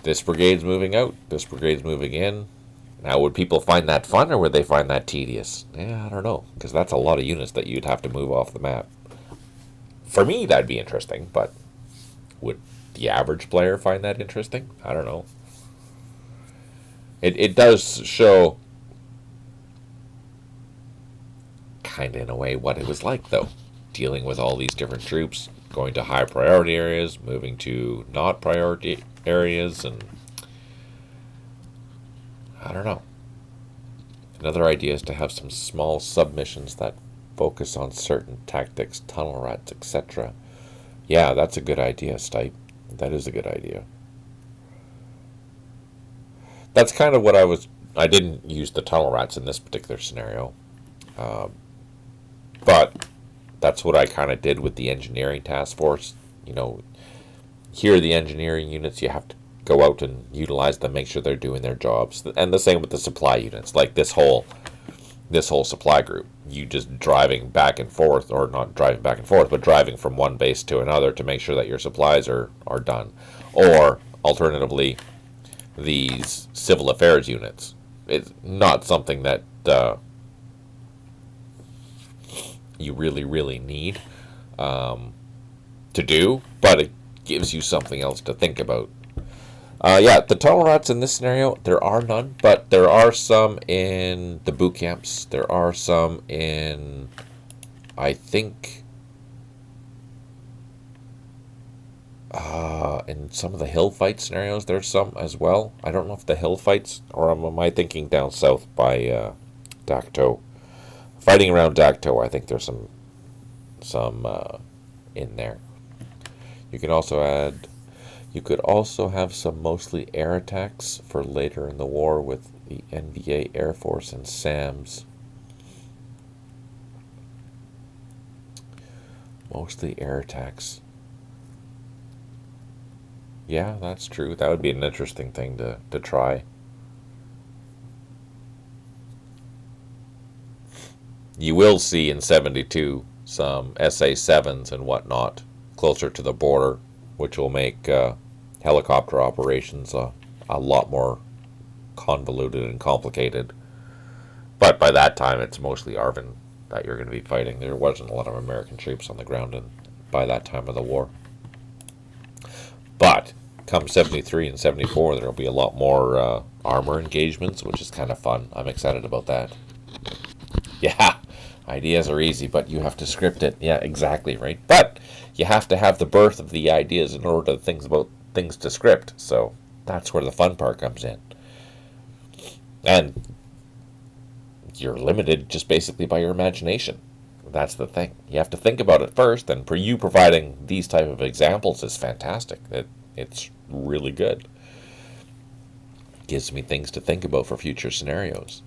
This brigade's moving out, this brigade's moving in. Now, would people find that fun or would they find that tedious? Yeah, I don't know, because that's a lot of units that you'd have to move off the map. For me, that'd be interesting, but would the average player find that interesting? I don't know. It does show, kind of in a way, what it was like, though. Dealing with all these different troops, going to high priority areas, moving to not priority areas, and I don't know. Another idea is to have some small submissions that focus on certain tactics, tunnel rats, etc. Yeah, that's a good idea, Stipe. That is a good idea. That's kind of what I didn't use the tunnel rats in this particular scenario, but that's what I kind of did with the engineering task force. You know, here are the engineering units. You have to go out and utilize them, make sure they're doing their jobs, and the same with the supply units. Like this whole supply group, you just driving back and forth, or not driving back and forth, but driving from one base to another to make sure that your supplies are done, or alternatively, these civil affairs units. It's not something that you really need to do, but it gives you something else to think about. Yeah, the tunnel rats in this scenario, there are none, but there are some in the boot camps. There are some in, I think, in some of the hill fight scenarios, there's some as well. I don't know if the hill fights, or am I thinking down south by Dacto? Fighting around Dacto, I think there's some in there. You can also add. You could also have some mostly air attacks for later in the war with the NVA Air Force and SAMs. Mostly air attacks. Yeah, that's true. That would be an interesting thing to try. You will see in 72 some SA-7s and whatnot closer to the border, which will make helicopter operations a lot more convoluted and complicated. But by that time, it's mostly ARVN that you're going to be fighting. There wasn't a lot of American troops on the ground by that time of the war. But come 73 and 74, there will be a lot more armor engagements, which is kind of fun. I'm excited about that. Yeah, ideas are easy, but you have to script it. Yeah, exactly, right? But you have to have the birth of the ideas in order to think about things to script. So that's where the fun part comes in. And you're limited just basically by your imagination. That's the thing. You have to think about it first, and for you providing these type of examples is fantastic. It's really good. It gives me things to think about for future scenarios.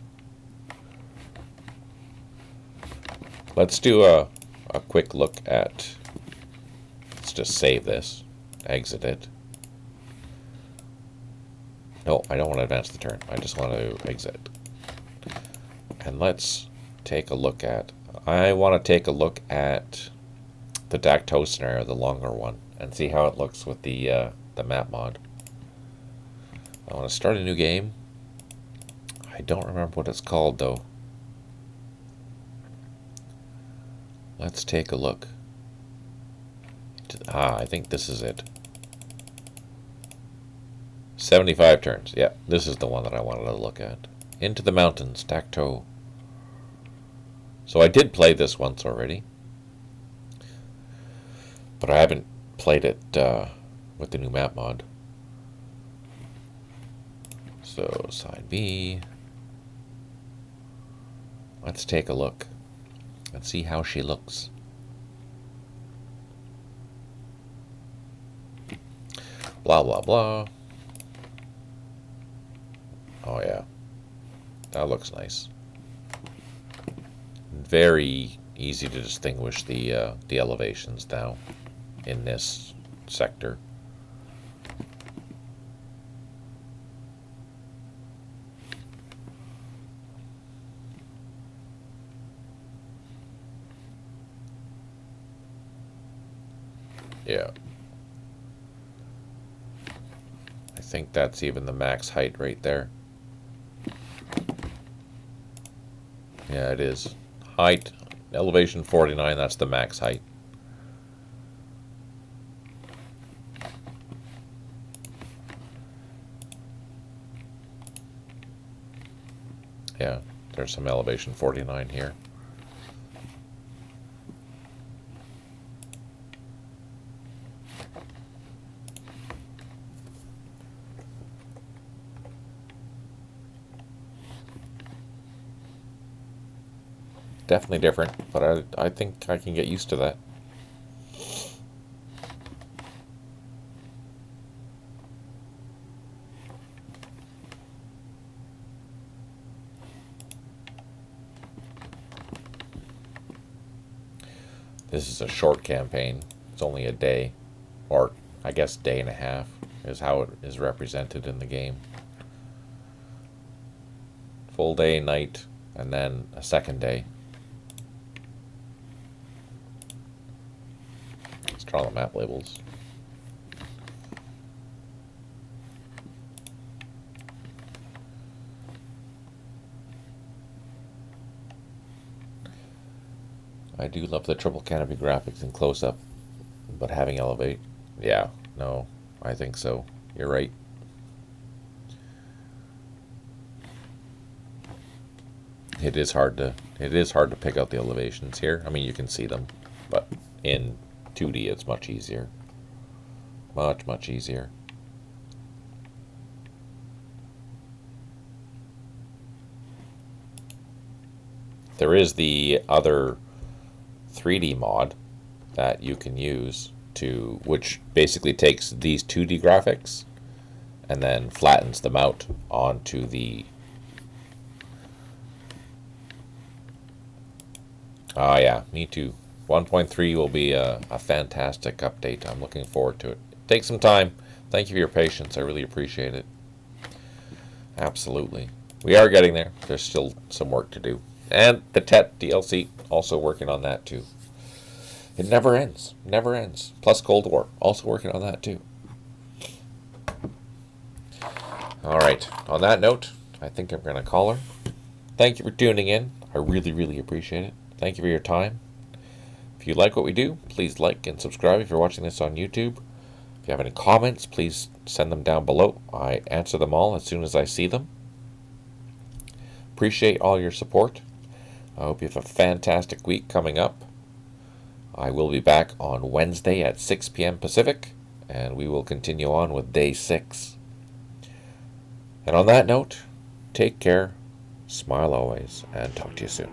Let's do a quick look at. Let's just save this, exit it. No, I don't want to advance the turn. I just want to exit. And let's take a look at. I want to take a look at the Dacto scenario, the longer one, and see how it looks with the map mod. I want to start a new game. I don't remember what it's called though. Let's take a look. I think this is it. 75 turns. Yeah, this is the one that I wanted to look at. Into the mountains, Dacto. So I did play this once already, but I haven't played it with the new map mod. So side B. Let's take a look and see how she looks. Blah blah blah. Oh yeah, that looks nice. Very easy to distinguish the elevations now in this sector. Yeah. I think that's even the max height right there. Yeah, it is. Height, elevation 49, that's the max height. Yeah, there's some elevation 49 here. definitely different, but I think I can get used to that. This is a short campaign. It's only a day, or I guess day and a half is how it is represented in the game. Full day, night, and then a second day. Let's draw the map labels. I do love the triple canopy graphics in close-up, but having elevate, yeah, no, I think so. You're right. It is hard to pick out the elevations here. I mean, you can see them, but in 2D it's much easier. Much easier. There is the other 3D mod that you can use which basically takes these 2D graphics and then flattens them out onto the yeah, me too. 1.3 will be a fantastic update. I'm looking forward to it. Take some time. Thank you for your patience. I really appreciate it. Absolutely. We are getting there. There's still some work to do. And the TET DLC, also working on that too. It never ends. Never ends. Plus Cold War, also working on that too. Alright, on that note, I think I'm going to call her. Thank you for tuning in. I really appreciate it. Thank you for your time. If you like what we do, please like and subscribe if you're watching this on YouTube. If you have any comments, please send them down below. I answer them all as soon as I see them. Appreciate all your support. I hope you have a fantastic week coming up. I will be back on Wednesday at 6 p.m. Pacific, and we will continue on with Day 6. And on that note, take care, smile always, and talk to you soon.